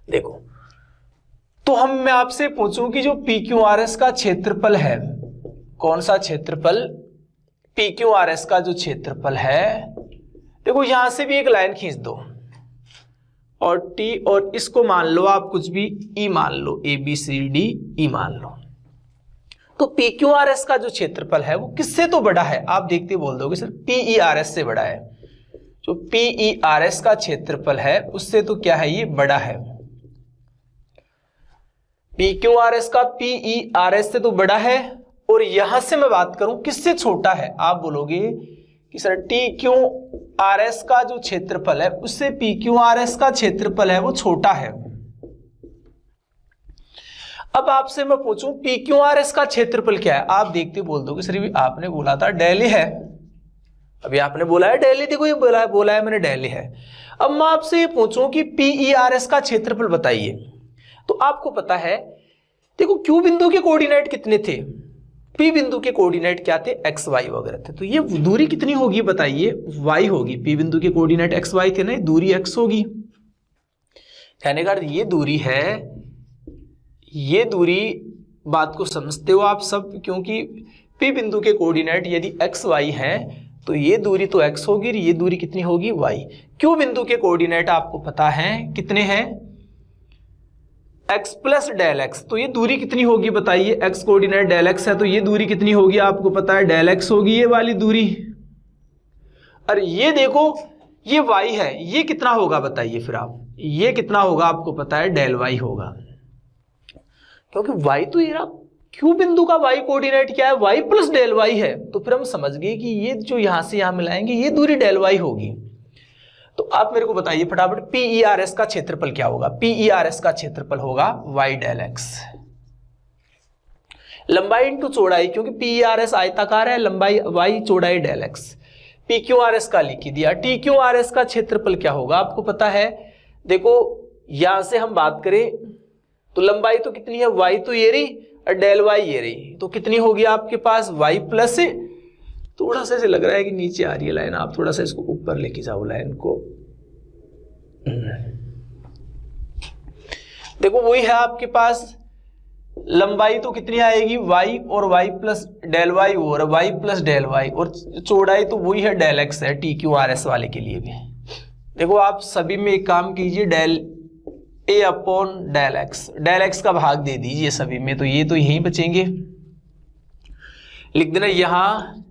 देखो तो मैं आपसे पूछूं कि जो पी क्यू आर एस का क्षेत्रफल है, कौन सा क्षेत्रफल, पी क्यू आर एस का जो क्षेत्रफल है, देखो यहां से भी एक लाइन खींच दो और टी, और इसको मान लो आप कुछ भी ई मान लो, A B C D E मान लो। तो पी क्यू आर एस का जो क्षेत्रफल है वो किससे तो बड़ा है, आप देखते बोल दोगे सर पीई आर एस से बड़ा है। जो पीई आर एस का क्षेत्रफल है उससे तो क्या है, ये बड़ा है। पी क्यू आर एस का पीई आर एस से तो बड़ा है। और यहां से मैं बात करूं किससे छोटा है, आप बोलोगे कि sir T Q R S का जो क्षेत्रफल है उससे पी क्यू आर एस का क्षेत्रफल है वो छोटा है। अब आपसे मैं पूछूं पी क्यू आर एस का क्षेत्रफल क्या है, आप देखते बोल दोगे सर आपने बोला था दिल्ली है, अभी आपने बोला है दिल्ली, देखो ये बोला है मैंने दिल्ली है। अब मैं आपसे ये पूछूं कि पीई आर एस का क्षेत्रफल बताइए, तो आपको पता है, देखो क्यू बिंदु के कोऑर्डिनेट कितने थे, पी बिंदु के कोऑर्डिनेट क्या थे, एक्स वाई वगैरह थे, तो ये दूरी कितनी होगी बताइए, वाई होगी। पी बिंदु के कोऑर्डिनेट एक्स वाई थे ना, दूरी एक्स होगी। कहने का ये दूरी है, ये दूरी, बात को समझते हो आप सब, क्योंकि पी बिंदु के कोऑर्डिनेट यदि एक्स वाई है तो ये दूरी तो एक्स होगी, ये दूरी कितनी होगी, वाई। क्यू बिंदु के कोऑर्डिनेट आपको पता है कितने हैं, x प्लस डेल एक्स, तो ये दूरी कितनी होगी बताइए, x कोऑर्डिनेट डेल एक्स है तो ये दूरी कितनी होगी, आपको पता है डेल एक्स होगी ये वाली दूरी। और ये देखो ये y है, ये कितना होगा बताइए फिर आप, ये कितना होगा आपको पता है, डेल y होगा, क्योंकि y तो ये क्यू बिंदु का y कोऑर्डिनेट क्या है, y प्लस डेल y है। तो फिर हम समझ गए कि ये जो यहां से यहां मिलाएंगे ये दूरी डेल y होगी। तो आप मेरे को बताइए फटाफट पीई आर एस का क्षेत्रफल क्या होगा, पीई आर एस का क्षेत्रफल होगा वाई डेल एक्स, लंबाई इंटू चौड़ाई, क्योंकि पीई आर एस आयताकार है, लंबाई वाई चौड़ाई del X. P Q R S का लिख दिया। टी क्यू आर एस का क्षेत्रफल क्या होगा आपको पता है, देखो यहां से हम बात करें तो लंबाई तो कितनी है, वाई तो ये रही और डेल वाई ये रही, तो कितनी होगी आपके पास, वाई प्लस, थोड़ा सा ऐसे लग रहा है कि नीचे आ रही है लाइन, आप थोड़ा सा इसको ऊपर लेके जाओ लाइन को। देखो वही है आपके पास, लंबाई तो कितनी आएगी, y और y प्लस डेल वाई और y प्लस डेल वाई, और चौड़ाई तो वही है डेल एक्स है, टी क्यू आर एस वाले के लिए भी। देखो आप सभी में एक काम कीजिए, del A upon del x का भाग दे दीजिए सभी में, तो ये तो यहीं बचेंगे। लिख देना यहां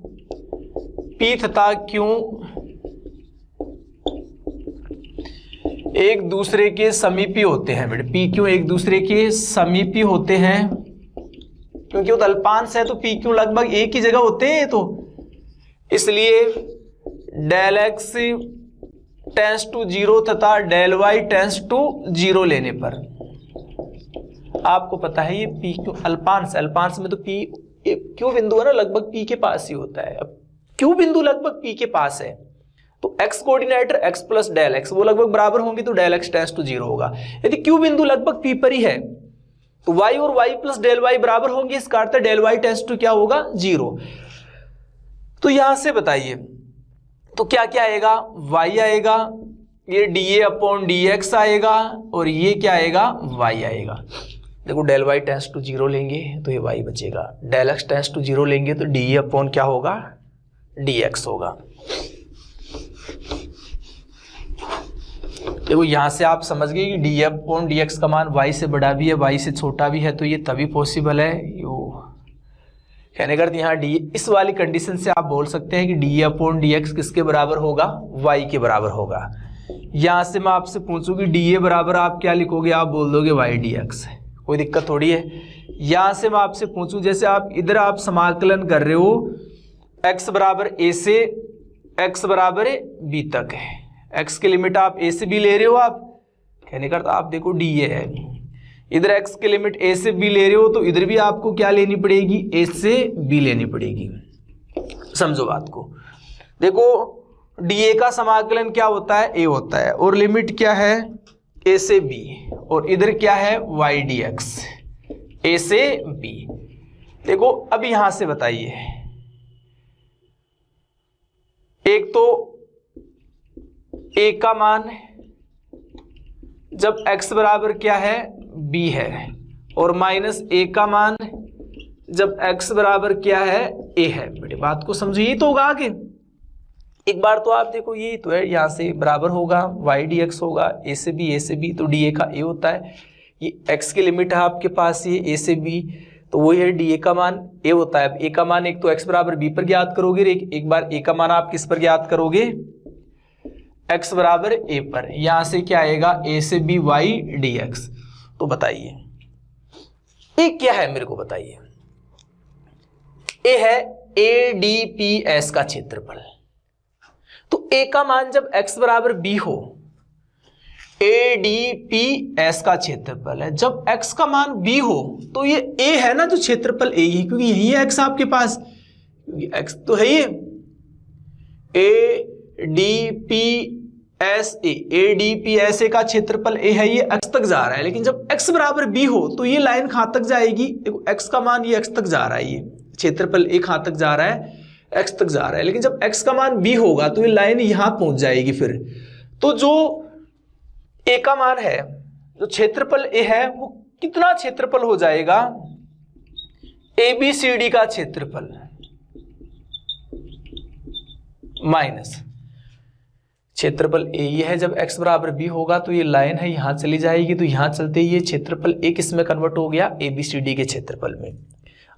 P तथा Q एक दूसरे के समीपी होते हैं बेटे, P Q एक दूसरे के समीपी होते हैं, क्योंकि वो अल्पांश है तो P Q लगभग एक ही जगह होते हैं, तो इसलिए डेल एक्स टेंस टू 0 तथा डेल वाई टेंस टू 0 लेने पर आपको पता है ये P Q अल्पांश में तो Q बिंदु है ना लगभग P के पास ही होता है। अब Q बिंदु लगभग P के पास है तो x coordinator x plus del x वो लगभग बराबर होंगे तो डेल x टेंड्स टू 0 होगा। यदि q बिंदु लगभग p पर ही है तो y और y प्लस डेल y बराबर होंगे, इसका अर्थ है डेल y टेंड्स टू क्या होगा 0। तो यहां से बताइए तो क्या क्या आएगा, y आएगा, ये dA अपॉन dx आएगा और ये क्या आएगा y आएगा। देखो डेल y टेंड्स टू 0 लेंगे तो ये y बचेगा, डेल x टेंड्स टू 0 लेंगे तो dA अपॉन क्या होगा dx होगा। देखो यहां से आप समझ गए कि डी अपॉन डी एक्स का मान y से बड़ा भी है y से छोटा भी है, तो ये तभी पॉसिबल है। यो कहने का यहाँ डी, इस वाली कंडीशन से आप बोल सकते हैं कि डी अपॉन डी एक्स किसके बराबर होगा, y के बराबर होगा। यहां से मैं आपसे पूछूं कि डी ए बराबर आप क्या लिखोगे, आप बोल दोगे वाई डी एक्स, कोई दिक्कत थोड़ी है। यहां से मैं आपसे पूछूं जैसे आप इधर आप समाकलन कर रहे हो x बराबर a से x बराबर b तक है, x की लिमिट आप a से b ले रहे हो, आप कहने का आप देखो डी ए है, इधर x की लिमिट a से b ले रहे हो तो इधर भी आपको क्या लेनी पड़ेगी a से b लेनी पड़ेगी। समझो बात को। देखो dA का समाकलन क्या होता है a होता है और लिमिट क्या है a से b और इधर क्या है y dx a से b। देखो अब यहां से बताइए, एक तो a का मान जब x बराबर क्या है b है और माइनस a का मान जब x बराबर क्या है a है। बड़ी बात को समझो, यही तो होगा आगे। एक बार तो आप देखो ये तो है, यहाँ से बराबर होगा y dx होगा a से b तो dA का a होता है। ये x की लिमिट है आपके पास ये a से b, तो वही है dA का मान a होता है। अब a का मान एक तो x बराबर b पर ज्ञात करोगे, एक बार a का मान आप किस पर ज्ञात करोगे x बराबर a पर। यहां से क्या आएगा a से b y dx। तो बताइए a क्या है, मेरे को बताइए। a है ADPS का क्षेत्रफल। तो a का मान जब x बराबर b हो, ADPS का क्षेत्रफल है। जब x का मान b हो तो ये a है ना, जो क्षेत्रफल a ही, क्योंकि यही है x आपके पास, क्योंकि x तो है ये ADPS का क्षेत्रफल a है, ये x तक जा रहा है। लेकिन जब x बराबर b हो तो ये लाइन कहां तक जाएगी, देखो x का मान ये x तक जा रहा है, ये क्षेत्रफल a कहां तक जा रहा है x तक जा रहा है। लेकिन जब x का मान b होगा तो ये लाइन यहां पहुंच जाएगी। फिर तो जो a का मान है, जो क्षेत्रफल a है, वो कितना क्षेत्रफल हो जाएगा ABCD का क्षेत्रफल माइनस क्षेत्रफल a ये है। जब x बराबर b होगा तो ये लाइन है यहां चली जाएगी, तो यहां चलते ये क्षेत्रफल a किस में कन्वर्ट हो गया ABCD के क्षेत्रफल में।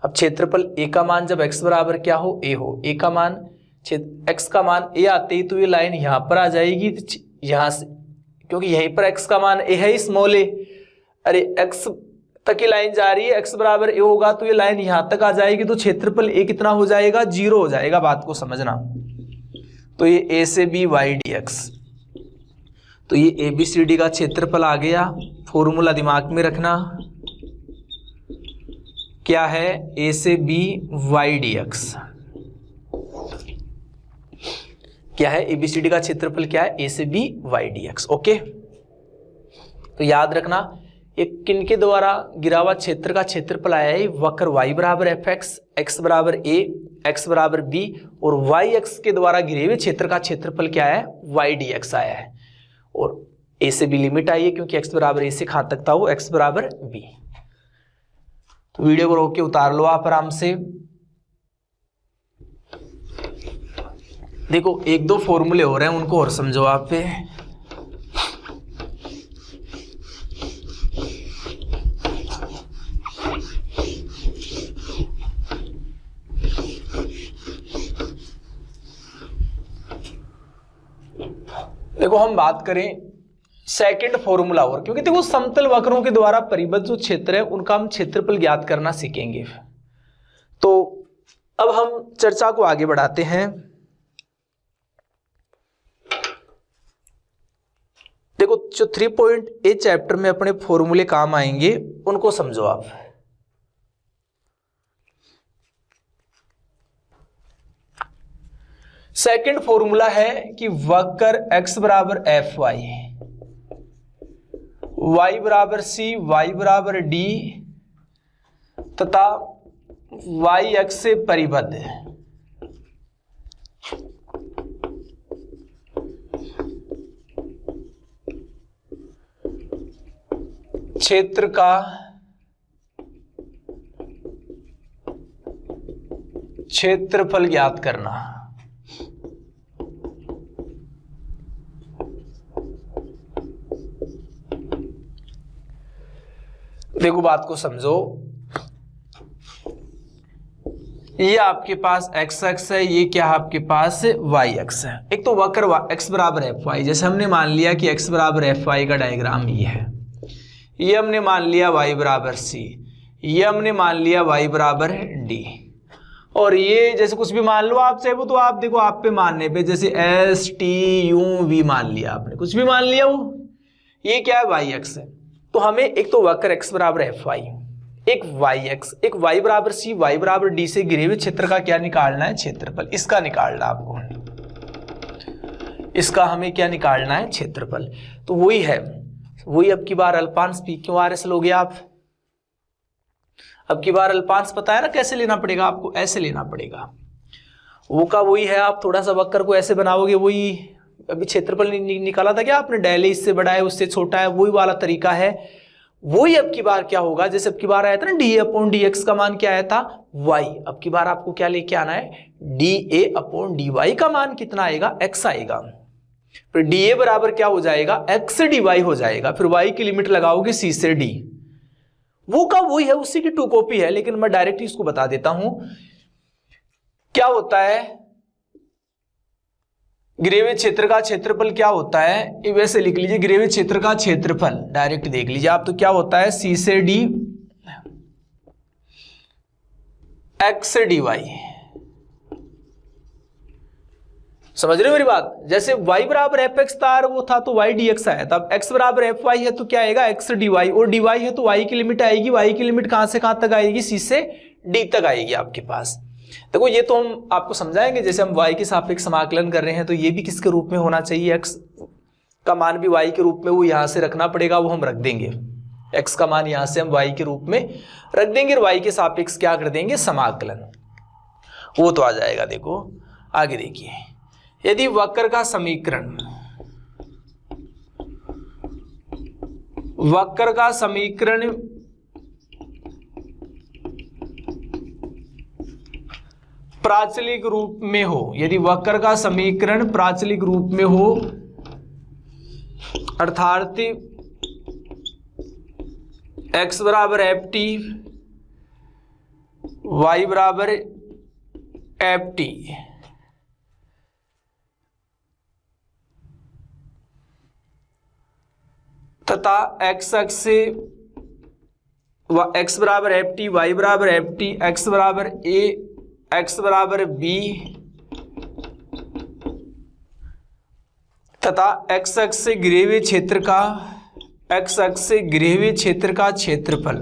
अब क्षेत्रफल a का मान जब x बराबर क्या हो a हो, a का मान x का मान a आते ही तो ये लाइन यहां पर आ जाएगी यहां से, क्योंकि यहीं पर x का मान a है स्मॉल a। अरे x तक की लाइन जा रही है, x बराबर a होगा तो ये लाइन यहां तक आ जाएगी, तो क्षेत्रफल a कितना हो जाएगा 0 हो जाएगा। बात को समझना। तो ये a से b y dx, तो ये ABCD का क्षेत्रफल आ गया। फॉर्मूला दिमाग में रखना, क्या है a से b y dx, क्या है ABCD का क्षेत्रफल क्या है a से b y dx। ओके, तो याद रखना ये किनके द्वारा गिरा हुआ क्षेत्र का क्षेत्रफल आया है, वक्र y बराबर fx, x बराबर a, x बराबर b और yx के द्वारा गिरे हुए क्षेत्र का क्षेत्रफल क्या है y dx आया है। और a से b लिमिट आई है क्योंकि x बराबर a से कहां तक था वो x बराबर b। तो वीडियो को रोक के उतार लो आप आराम से। देखो एक दो फॉर्मूले हो रहे हैं, उनको और समझो आप पे। देखो हम बात करें सेकंड फॉर्मूला और, क्योंकि देखो समतल वक्रों के द्वारा परिबद्ध जो क्षेत्र है उनका हम क्षेत्रफल ज्ञात करना सीखेंगे। तो अब हम चर्चा को आगे बढ़ाते हैं। देखो जो 3.A चैप्टर में अपने फॉर्मूले काम आएंगे उनको समझो आप। सेकंड फॉर्मूला है कि वक्र x बराबर एफ वाई, y बराबर c, y बराबर d तथा y x से परिबद्ध है। क्षेत्र का क्षेत्रफल ज्ञात करना। देखो बात को समझो, ये आपके पास एक्स एक्स है, ये क्या है आपके पास वाई एक्स है। एक तो वक्र एक्स बराबर एफ वाई, जैसे हमने मान लिया कि एक्स बराबर एफ वाई का डायग्राम ये है, ये हमने मान लिया y बराबर c, ये हमने मान लिया y बराबर d, और ये जैसे कुछ भी मान लो आप चाहे वो, तो आप देखो आप पे मानने पे जैसे s t u v मान लिया आपने, कुछ भी मान लिया वो, ये क्या है y x है। तो हमें एक तो वक्र x बराबर एफ वाई, एक y x, एक y बराबर c, y बराबर d से घिरे हुए क्षेत्र का क्या निकालना है, क्षेत्रफल। इसका निकालना आपको, इसका हमें क्या निकालना है, क्षेत्रफल। तो वही है, वही अब की बार अल्पांश पी क्यू आर एस लोगे आप। अब की बार अल्पांश पता है ना कैसे लेना पड़ेगा आपको, ऐसे लेना पड़ेगा। वो का वही है, आप थोड़ा सा वक्र को ऐसे बनाओगे, वही अभी क्षेत्रफल निकाला था क्या आपने, डायले इससे बड़ा है उससे छोटा है, वही वाला तरीका है। वही अब की बार क्या होगा, जैसे अब की बार आया था ना D A upon D x का मान क्या आया था, वाई। अब की बार आपको क्या लेके आना है, D A upon D Y का मान कितना आएगा, एक्स आएगा। फिर डी ए बराबर क्या हो जाएगा, एक्स से डी वाई हो जाएगा। फिर वाई की लिमिट लगाओगे सी से डी, वो का वही है, उसी की टू कॉपी है, लेकिन मैं डायरेक्ट इसको बता देता हूं क्या होता है। गिरेवे क्षेत्र का क्षेत्रफल क्या होता है, ये वैसे लिख लीजिए, गिरेवे क्षेत्र का क्षेत्रफल डायरेक्ट देख लीजिए आप, तो क्या होता है सी से डी एक्स से डी वाई। समझ रहे हो मेरी बात, जैसे y बराबर एफ एक्स था वो था तो y डी एक्स आया, तब x बराबर एफ वाई है तो क्या आएगा x डी वाई, और डी वाई है तो y की लिमिट आएगी, y की लिमिट कहां से कहां तक आएगी, c से d तक आएगी आपके पास। देखो ये तो हम आपको समझाएंगे, जैसे हम y के सापेक्ष समाकलन कर रहे हैं तो ये भी किसके रूप में होना चाहिए, x का मान भी y के रूप में, वो यहां से रखना पड़ेगा, वो हम रख देंगे, x का मान यहां से हम y के रूप में रख देंगे, और y के सापेक्ष क्या कर देंगे, समाकलन, वो तो आ जाएगा। देखो आगे देखिए, यदि वक्र का समीकरण, वक्र का समीकरण प्राचलिक रूप में हो, यदि वक्र का समीकरण प्राचलिक रूप में हो, अर्थात x बराबर एफ टी, y बराबर एफ टी, तथा x अक्ष से x बराबर एफ टी, y बराबर एफ टी, x बराबर a, x बराबर b, तथा x अक्ष से घिरे हुए क्षेत्र का, x अक्ष से घिरे हुए क्षेत्र का क्षेत्रफल।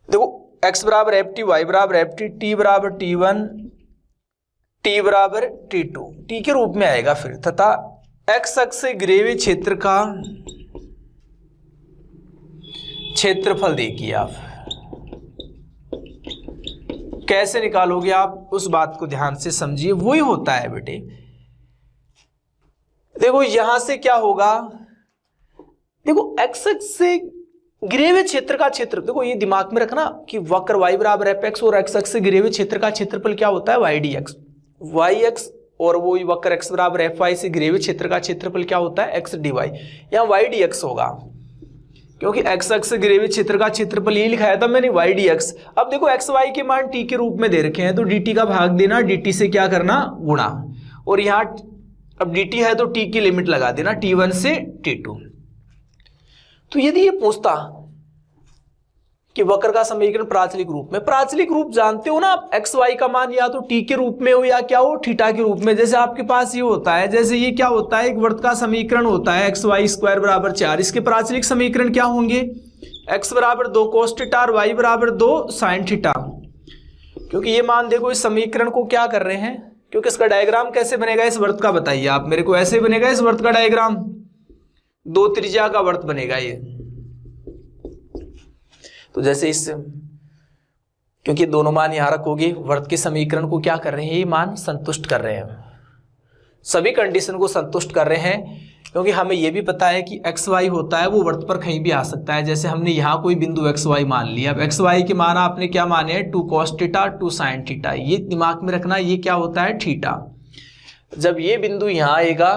देखो x बराबर एफ टी, वाई बराबर एफ टी, टी बराबर टी वन, टी बराबर टी टू, टी के रूप में आएगा फिर, तथा x अक्ष से घिरे हुए क्षेत्र का क्षेत्रफल देखिए आप कैसे निकालोगे, आप उस बात को ध्यान से समझिए, वही होता है बेटे। देखो यहां से क्या होगा, देखो x अक्ष से घिरे हुए क्षेत्र का क्षेत्र, देखो ये दिमाग में रखना कि वक्र y बराबर एफ एक्स और x अक्ष से घिरे हुए क्षेत्र का क्षेत्रफल क्या होता है, y D X, Y X, और वो वक्र x बराबर एफ वाई से घिरे हुए क्षेत्र का क्षेत्रफल क्या होता है, x डी वाई। यहाँ y डी एक्स होगा, क्योंकि x अक्ष से घिरे हुए क्षेत्र का क्षेत्रफल ये लिखाया था मैंने, y डी एक्स। अब देखो x y के मान t के रूप में दे रखे हैं, तो dt का भाग देना, dt से क्या करना, गुणा, और यहाँ अब dt है तो t की लिमिट लगा देना, t1 से t2। तो यदि ये पूछता कि वक्र का समीकरण प्राचलिक रूप में, प्राचलिक रूप जानते हो ना आप, एक्स वाई का मान या तो टी के रूप में हो या क्या हो, थीटा के रूप में। जैसे आपके पास ये होता है, जैसे ये क्या होता है, एक वृत्त का समीकरण होता है एक्स वाई स्क्वायर बराबर 4, इसके प्राचलिक समीकरण क्या होंगे, एक्स बराबर 2 कोस थीटा और वाई बराबर 2 साइन थीटा। क्योंकि ये मान देखो इस समीकरण को क्या कर रहे हैं, क्योंकि इसका डायग्राम कैसे बनेगा इस वृत्त का, बताइए आप मेरे को। ऐसे बनेगा इस वृत्त का डायग्राम, 2 त्रिज्या का वृत्त बनेगा ये। तो जैसे इस, क्योंकि दोनों मान यहां रखोगे, वृत्त के समीकरण को क्या कर रहे हैं, ये मान संतुष्ट कर रहे हैं, सभी कंडीशन को संतुष्ट कर रहे हैं। क्योंकि हमें यह भी पता है कि एक्स वाई होता है वो वृत्त पर कहीं भी आ सकता है। जैसे हमने यहाँ कोई बिंदु एक्स वाई मान लिया, अब एक्स वाई के मान आपने क्या माने हैं, 2 cos थीटा 2 sin थीटा, ये दिमाग में रखना, ये क्या होता है थीटा। जब ये बिंदु यहाँ आएगा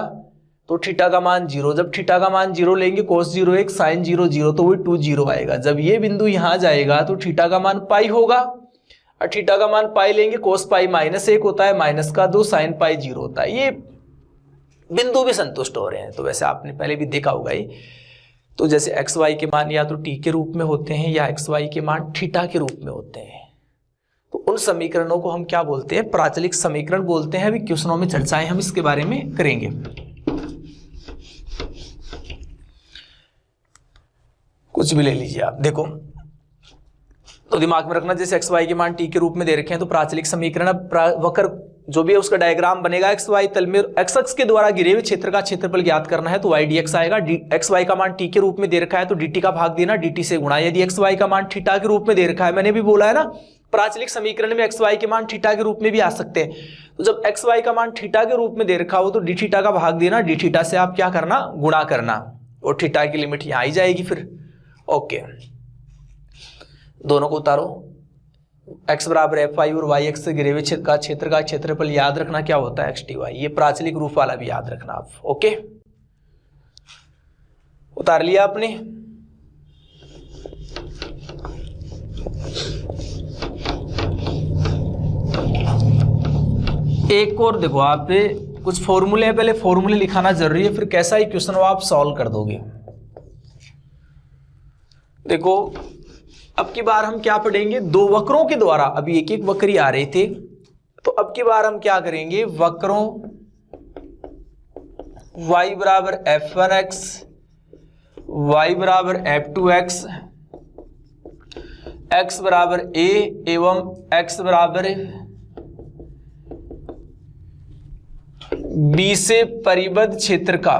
तो थीटा का मान 0, जब थीटा का मान 0 लेंगे cos 0 1 sin 0 0, तो वही 2 0 आएगा। जब ये बिंदु यहाँ जाएगा तो थीटा का मान पाई होगा, और थीटा का मान पाई लेंगे, cos पाई -1 होता है, माइनस का 2 sin पाई 0 होता है। ये बिंदु भी संतुष्ट हो रहे हैं। तो वैसे आपने पहले भी देखा होगा ये। तो जैसे एक्स वाई के मान या तो टी के रूप में होते हैं या एक्स वाई के मान थीटा के रूप में होते हैं, तो उन समीकरणों को हम क्या बोलते हैं, प्राचलिक समीकरण बोलते हैं। अभी क्वेश्चनों में चर्चाएं हम इसके बारे में करेंगे। कुछ भी ले लीजिए आप, देखो तो दिमाग में रखना, जैसे एक्स वाई के मान टी के रूप में दे रखे हैं तो प्राचलिक समीकरण, अब वक्र जो भी है उसका डायग्राम बनेगा, एक्स वाई तल में एक्स अक्ष के द्वारा घिरे हुए क्षेत्र का क्षेत्रफल ज्ञात करना है तो वाई डी एक्स आएगा। एक्स वाई का मान टी के रूप में दे रखा है तो डी का भाग देना, डी से गुणा। यदि एक्स वाई का मान थीटा के रूप में दे रखा है, मैंने भी बोला है ना प्राचलिक समीकरण में एक्स वाई के मान थीटा के रूप में भी आ सकते हैं, तो जब एक्स वाई का मान थीटा के रूप में दे रखा हो तो डी थीटा का भाग देना, डी थीटा से आप क्या करना, गुणा करना, और थीटा की लिमिट यहाँ आई जाएगी फिर। ओके, दोनों को उतारो, x बराबर एफ वाई और वाई एक्स से घिरे हुए क्षेत्र का क्षेत्रफल याद रखना क्या होता है, एक्स टी वाई। ये प्राचलिक रूप वाला भी याद रखना आप। ओके, उतार लिया आपने। एक और देखो, आप कुछ फॉर्मूले हैं, पहले फॉर्मूले लिखाना जरूरी है, फिर कैसा ही क्वेश्चन हो आप सॉल्व कर दोगे। देखो अब की बार हम क्या पढ़ेंगे, 2 वक्रों के द्वारा, अभी एक एक वक्र ही आ रहे थे, तो अब की बार हम क्या करेंगे, वक्रों y बराबर f1x, y बराबर f2x, x बराबर a एवं x बराबर b से परिबद्ध क्षेत्र का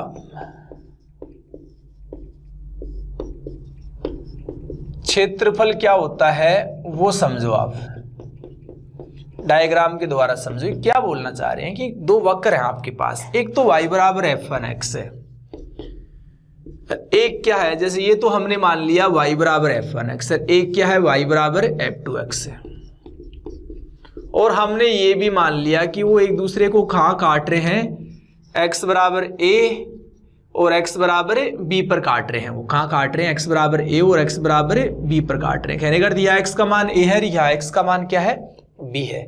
क्षेत्रफल क्या होता है वो समझो आप, डायग्राम के द्वारा समझो। क्या बोलना चाह रहे हैं कि 2 वक्र हैं आपके पास, एक तो y बराबर f1x है, एक क्या है, जैसे ये तो हमने मान लिया y बराबर f1x है, एक क्या है y बराबर f2x है, और हमने ये भी मान लिया कि वो एक दूसरे को कहाँ काट रहे हैं, x बराबर a और x बराबर b पर काट रहे हैं। वो कहाँ काट रहे हैं, x बराबर a और x बराबर b पर काट रहे हैं। कहने का अर्थ यह x का मान a है, यहाँ x का मान क्या है, b है।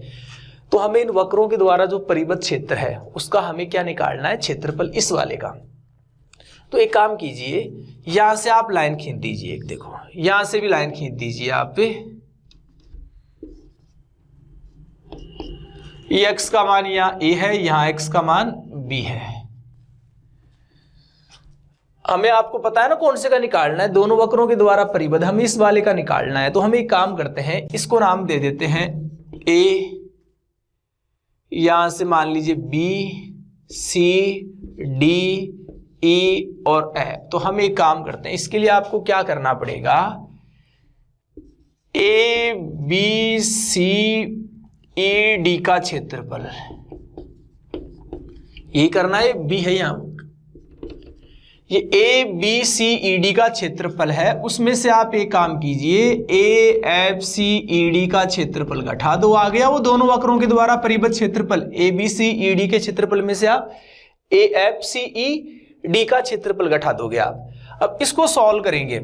तो हमें इन वक्रों के द्वारा जो परिबद्ध क्षेत्र है उसका हमें क्या निकालना है, क्षेत्रफल इस वाले का। तो एक काम कीजिए, यहां से आप लाइन खींच दीजिए, एक देखो यहां से भी लाइन खींच दीजिए आप, ये x का मान यहाँ a है, यहाँ x का मान b है। हमें आपको पता है ना कौन से का निकालना है, दोनों वक्रों के द्वारा परिबद्ध, हमें इस वाले का निकालना है। तो हम एक काम करते हैं, इसको नाम दे देते हैं a, यहां से मान लीजिए b, c, d, e और f। तो हम एक काम करते हैं, इसके लिए आपको क्या करना पड़ेगा, a, b, c, e, d का क्षेत्रफल, ये करना है, b है यहां, ये a, b, c, e, d का क्षेत्रफल है। उसमें से आप एक काम कीजिए, a, f, c, e, d का क्षेत्रफल घटा दो, आ गया वो दोनों वक्रों के द्वारा परिबद्ध क्षेत्रफल। a, b, c, e, d के क्षेत्रफल में से आप a, f, c, e, d का क्षेत्रफल घटा दोगे आप। अब इसको सॉल्व करेंगे,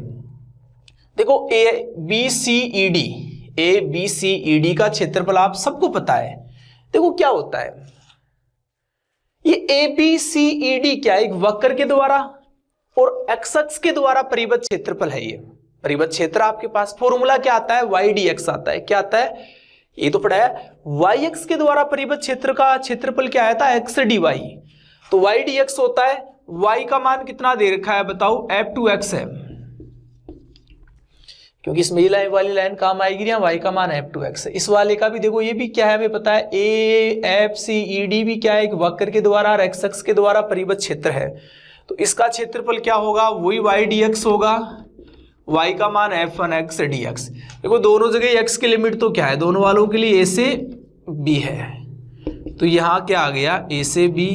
देखो a, b, c, e, d, a, b, c, e, d का क्षेत्रफल आप सबको पता है। देखो क्या होता है, ये a, b, c, e, d क्या है, एक वक्र के द्वारा और x अक्ष के द्वारा परिबद्ध क्षेत्रफल है। ये परिबद्ध क्षेत्र आपके पास। फॉर्मूला क्या आता है, वाई डी एक्स आता है। क्या आता है, ये तो पढ़ा है, वाई एक्स के द्वारा परिबद्ध क्षेत्र का क्षेत्रफल क्या आया था, एक्स डी वाई। तो वाई डी एक्स होता है, वाई का मान कितना दे रखा है बताओ, F2x है, क्योंकि इसमें ये वाली लाइन काम आएगी ना, y का मान F2x है। इस वाले का भी देखो, ये भी क्या है हमें पता है, A F C E D भी क्या है, एक वक्र के द्वारा और एक्स एक्स के द्वारा परिबद्ध क्षेत्र है। तो इसका क्षेत्रफल क्या होगा, वही वाई डी एक्स होगा, y का मान F1x dx। देखो दोनों जगह x की लिमिट तो क्या है, दोनों वालों के लिए a से b है, तो यहाँ क्या आ गया, a से b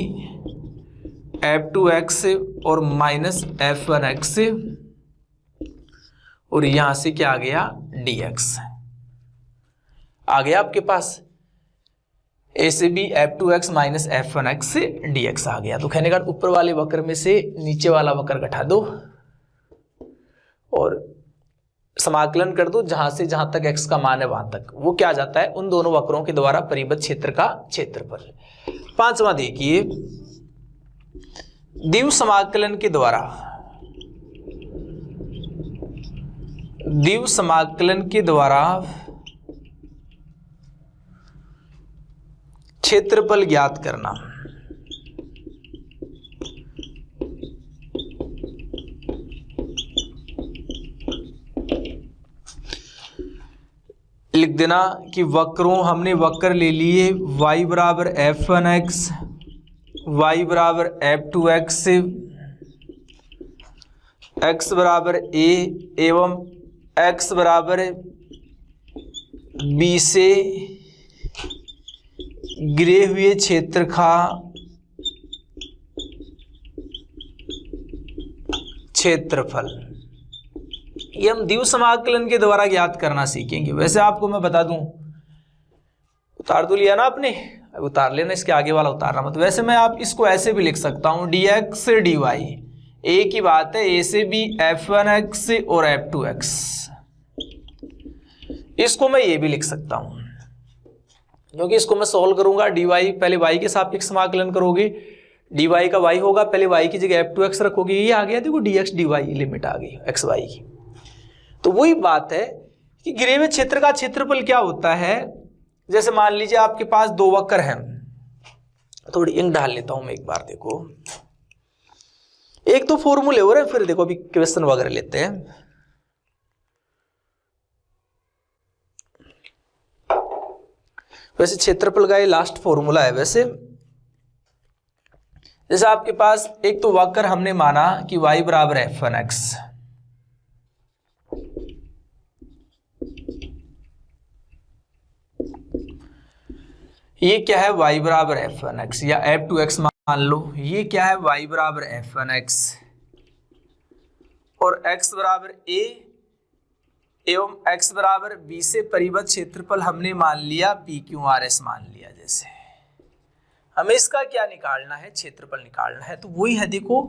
F2x और माइनस F1x और यहां से क्या आ गया, dx आ गया आपके पास, a से b F2x minus F1x dx आ गया। तो कहने का ऊपर वाले वक्र में से नीचे वाला वक्र घटा दो और समाकलन कर दो, जहां से जहां तक x का मान है वहां तक, वो क्या आ जाता है, उन दोनों वक्रों के द्वारा परिबद्ध क्षेत्र का क्षेत्रफल। पांचवा देखिए, द्विव समाकलन के द्वारा, द्विव समाकलन के द्वारा क्षेत्रफल ज्ञात करना। लिख देना कि वक्रों, हमने वक्र ले लिए y बराबर F1x, y बराबर F2x, x बराबर a एवं x बराबर b से गिरे हुए क्षेत्र का क्षेत्रफल, ये हम द्विव समाकलन के द्वारा ज्ञात करना सीखेंगे। वैसे आपको मैं बता दूं, उतार तो लिया ना आपने, उतार लेना, इसके आगे वाला उतारना मत। वैसे मैं आप इसको ऐसे भी लिख सकता हूं, dx dy, एक ही बात है, a से b F1x और F2x, इसको मैं ये भी लिख सकता हूं, क्योंकि इसको मैं सोल्व करूंगा, dy पहले y के सापेक्ष समाकलन करोगे, dy का y होगा, पहले y की जगह F2x रखोगे, ये आ गया देखो dx dy, लिमिट आ गई x y की। तो वही बात है कि गिरे हुए क्षेत्र का क्षेत्रफल क्या होता है, जैसे मान लीजिए आपके पास दो वक्र हैं, थोड़ी इंक डाल लेता हूं मैं एक बार, देखो एक तो फॉर्मूले हो रहे हैं, फिर देखो अभी क्वेश्चन वगैरह लेते हैं। वैसे क्षेत्रफल का ये लास्ट फॉर्मूला है। वैसे जैसे आपके पास एक तो वक्र हमने माना कि y बराबर F1x, ये क्या है, y बराबर F1x या F2x मान लो, ये क्या है, y बराबर F1x और x बराबर a एवं x बराबर b से परिबद्ध क्षेत्रफल हमने मान लिया PQRS मान लिया। जैसे हमें इसका क्या निकालना है, क्षेत्रफल निकालना है, तो वही है देखो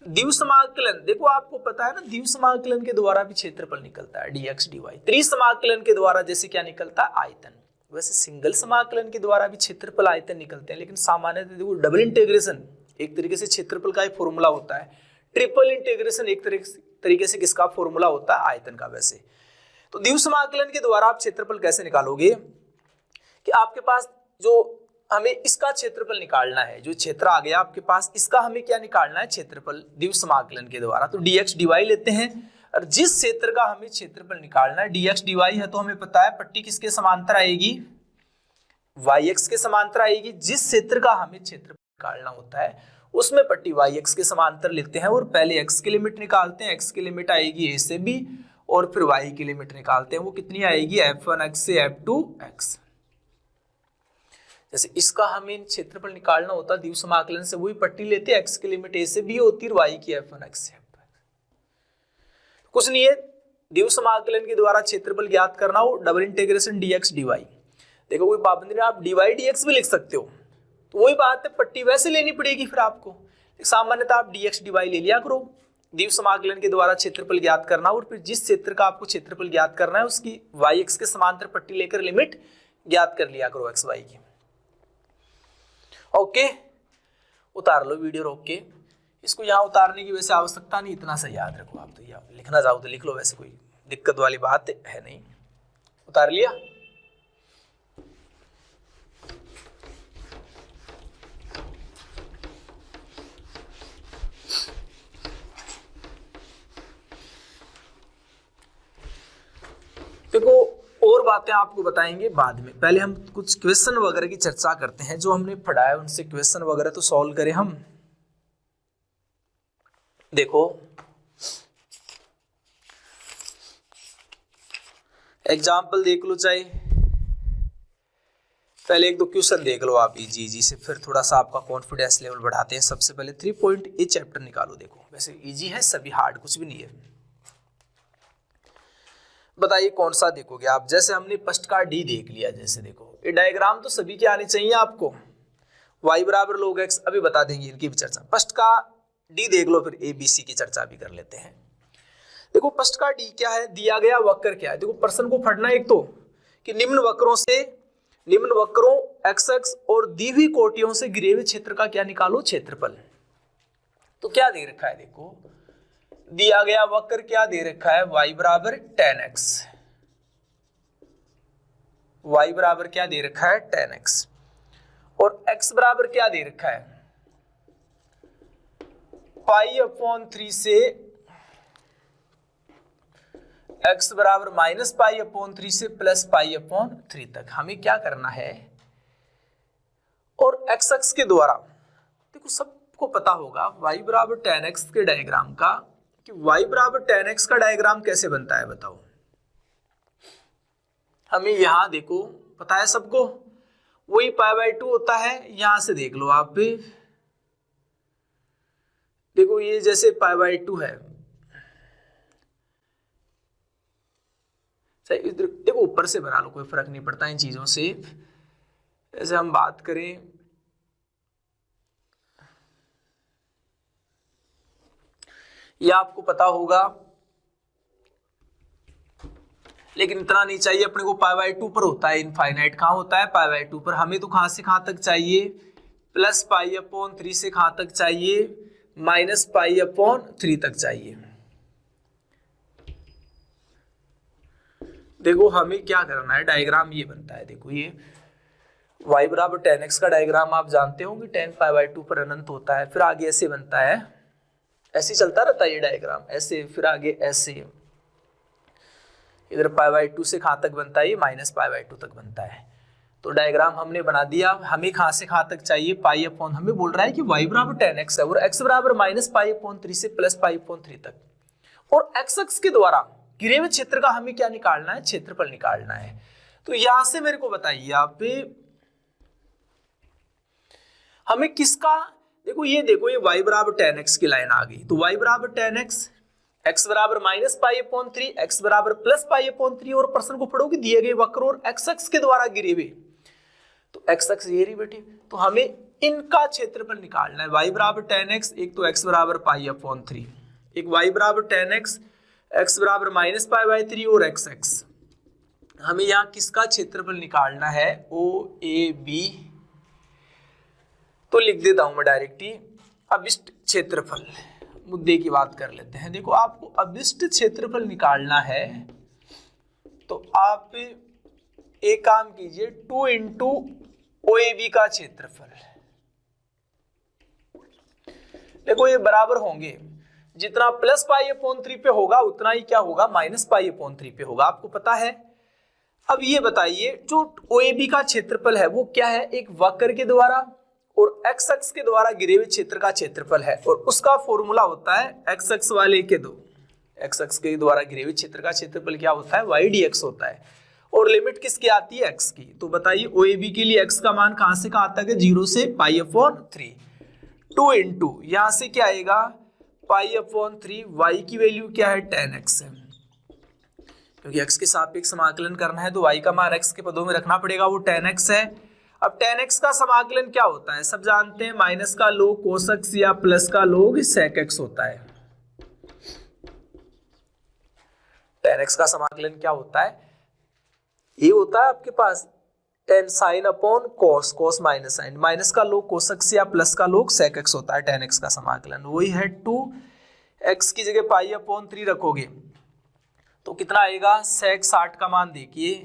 द्विव समाकलन। देखो आपको पता है ना, द्विव समाकलन के द्वारा भी क्षेत्रफल निकलता है dx dy, त्रिसमाकलन के द्वारा जैसे क्या निकलता है, आयतन। वैसे सिंगल समाकलन के द्वारा भी क्षेत्रफल आयतन निकलते हैं, लेकिन सामान्यतः देखो डबल इंटीग्रेशन एक तरीके से क्षेत्रफल का एक फॉर्मूला होता है, ट्रिपल इंटीग्रेशन एक तरीके से किसका फॉर्मूला होता है, आयतन का। वैसे तो द्विव समाकलन के द्वारा आप क्षेत्रफल कैसे निकालोगे कि आपके पास जो हमें इसका क्षेत्रफल निकालना है, जो क्षेत्र आ गया आपके पास, इसका हमें क्या निकालना है, क्षेत्रफल द्विव समाकलन के द्वारा। तो dx dy लेते हैं, और जिस क्षेत्र का हमें क्षेत्रफल निकालना है dx dy है, तो हमें पता है पट्टी किसके समांतर आएगी, yx के समांतर आएगी। जिस क्षेत्र का हमें क्षेत्रफल निकालना होता है उसमें पट्टी yx के समांतर लेते हैं और पहले x की लिमिट निकालते हैं। x की लिमिट आएगी a से b और फिर y की लिमिट निकालते हैं, वो कितनी आएगी, F1x से F2x। जैसे इसका हमें क्षेत्रफल निकालना होता है द्विव समाकलन से, वही पट्टी लेते हैं, x की लिमिट a से b होती है, y की F1x से F2x। कुछ नहीं है, द्विव समाकलन के द्वारा क्षेत्रफल ज्ञात करना हो, डबल इंटीग्रेशन dx dy। देखो कोई पाबंदी नहीं, आप dy dx भी लिख सकते हो, तो वही बात है, पट्टी वैसे लेनी पड़ेगी फिर आपको। सामान्यतः आप dx dy ले लिया करो, द्विव समाकलन के द्वारा क्षेत्रफल ज्ञात करना, और फिर जिस क्षेत्र का आपको क्षेत्रफल ज्ञात करना है उसकी yx के समांतर पट्टी लेकर लिमिट ज्ञात कर लिया करो xy की। ओके, उतार लो वीडियो रोक के। इसको यहाँ उतारने की वैसे आवश्यकता नहीं, इतना सा याद रखो आप, तो या लिखना चाहो तो लिख लो, वैसे कोई दिक्कत वाली बात है नहीं। उतार लिया? देखो और बातें आपको बताएंगे बाद में, पहले हम कुछ क्वेश्चन वगैरह की चर्चा करते हैं, जो हमने पढ़ा है उनसे क्वेश्चन वगैरह तो सॉल्व करें हम। देखो एग्जाम्पल देख लो, चाहे पहले एक दो क्वेश्चन देख लो आप इजी इजी से, फिर थोड़ा सा आपका कॉन्फिडेंस लेवल बढ़ाते हैं। सबसे पहले 3 पॉइंट ए चैप्टर निकालो। देखो वैसे इजी है सभी, हार्ड कुछ भी नहीं है। बताइए कौन सा देखोगे आप? जैसे हमने फर्स्ट का डी देख लिया, जैसे देखो ये डायग्राम तो सभी के आने चाहिए आपको, y बराबर log x, अभी बता देंगे इनकी भी चर्चा। फर्स्ट का डी देख लो, फिर ए बी सी की चर्चा भी कर लेते हैं। देखो फर्स्ट का डी क्या है, दिया गया वक्र क्या है। देखो प्रश्न को पढ़ना एक तो कि निम्न वक्रों एक्स एक्स और दी हुई कोटियों से घिरे हुए क्षेत्र का क्या निकालो, क्षेत्रफल। तो क्या दे रखा है, देखो दिया गया वक्र क्या दे रखा है, y बराबर 10x, y बराबर क्या दे रखा है 10x, और x बराबर क्या दे रखा है π/3 से x बराबर -π/3 से +π/3 तक हमें क्या करना है। और x अक्ष के द्वारा देखो सबको पता होगा y बराबर 10x के डायग्राम का, कि y बराबर 10x का डायग्राम कैसे बनता है बताओ। हमें यहां देखो पता है सबको, वही π/2 होता है। यहां से देख लो आप भी, देखो ये जैसे π/2 है, सही देखो ऊपर से बना लो, कोई फर्क नहीं पड़ता इन चीजों से। जैसे हम बात करें, ये आपको पता होगा, लेकिन इतना नहीं चाहिए अपने को। π/2 पर होता है इनफाइनाइट, कहां होता है π/2 पर। हमें तो कहां से कहां तक चाहिए, +π/3 से कहां तक चाहिए, -π/3 तक चाहिए। देखो हमें क्या करना है, डायग्राम ये बनता है। देखो ये y बराबर 10x का डायग्राम आप जानते होंगे, 10 π/2 पर अनंत होता है, फिर आगे ऐसे बनता है, ऐसे चलता रहता है ये डायग्राम, ऐसे फिर आगे ऐसे, इधर π/2 से कहां तक बनता है, ये -π/2 तक बनता है। तो डायग्राम हमने बना दिया। हमें कहां से कहां तक चाहिए, π/, हमें बोल रहा है कि y बराबर 10x है और x बराबर -π/3 से +π/3 तक, और x अक्ष के द्वारा घिरे हुए क्षेत्र का हमें क्या निकालना है, क्षेत्रफल निकालना है। तो यहां से मेरे को बताइए आप, हमें किसका, देखो ये देखो ये y बराबर 10x की लाइन आ गई, तो y बराबर 10x, x बराबर -π/3, x बराबर +π/3, और प्रश्न को पढ़ोगे दिए गए वक्र और x अक्ष के द्वारा घिरे हुए, तो x अक्ष ये रही बेटी, तो हमें इनका क्षेत्रफल निकालना है। y बराबर 10x, एक तो x बराबर π/3, एक y बराबर 10x, x बराबर -π/3 और x x। हमें यहाँ किसका क्षेत्रफल निकालना है, OAB। तो लिख देता हूं मैं डायरेक्ट ही, अभिष्ट क्षेत्रफल। मुद्दे की बात कर लेते हैं। देखो आपको अभिष्ट क्षेत्रफल निकालना है, तो आप एक काम कीजिए, 2 इंटू OAB का क्षेत्रफल। देखो ये बराबर होंगे, जितना +π/3 पे होगा उतना ही क्या होगा, -π/3 पे होगा, आपको पता है। अब ये बताइए जो OAB का क्षेत्रफल है वो क्या है, एक वक्र के द्वारा और x अक्ष के द्वारा घिरे हुए क्षेत्र का क्षेत्रफल है, और उसका फॉर्मूला होता है x अक्ष वाले के दो, x अक्ष के द्वारा घिरे हुए क्षेत्र का क्षेत्रफल क्या होता है, y dx होता है, और लिमिट किसकी आती है, x की। तो बताइए OAB के लिए x का मान कहां से कहां तक है, 0 से π/3, 2 इंटू यहां से क्या आएगा π/3, y की वैल्यू क्या है 10x है, क्योंकि x के सापेक्ष समाकलन करना है तो y का मान x के पदों में रखना पड़ेगा, वो 10x है। अब 10x का समाकलन क्या होता है, सब जानते हैं, माइनस का लोग कोस x या प्लस का लोग सेक x होता है। 10x का समाकलन क्या होता है, ये होता है आपके पास tan sine upon cos, cos minus sine, minus का लोग कोसक से या प्लस का लोग सेक एक्स होता है, टेन एक्स का समाकलन वही है 2x की जगह पाई अपॉन 3 रखोगे तो कितना आएगा, सेक 60 का मान देखिए,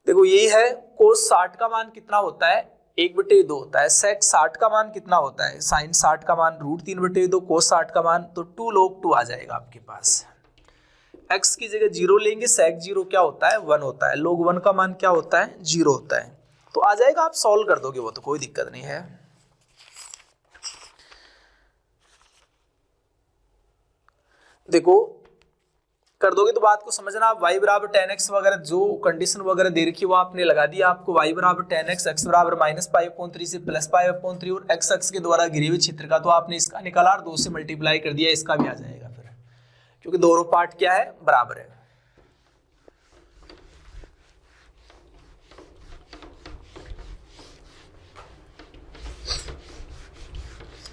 देखो यही है कोस 60 का मान कितना होता है 1/2 होता है, सेक 60 का मान कितना होता है, साइन 60 का मान √3/2, कोस 60 का मान तो 2 log 2 आ जाएगा आपके पास। x की जगह 0 लेंगे, सेक 0 क्या होता है 1 होता है, log 1 का मान क्या होता है 0 होता है, तो आ जाएगा, आप सॉल्व कर दोगे वो तो कोई दिक्कत नहीं है। देखो कर दोगे तो बात को समझना, आप y बराबर 10x वगैरह जो कंडीशन वगैरह दे रखी है वो आपने लगा दिया, आपको y बराबर 10x, x बराबर -π/3 से +π/3 और x अक्ष के द्वारा घिरे हुए क्षेत्र का तो आपने इसका निकाला और 2 से मल्टीप्लाई कर दिया, इसका भी आ जाएगा फिर, क्योंकि दोनों पार्ट क्या है बराबर है।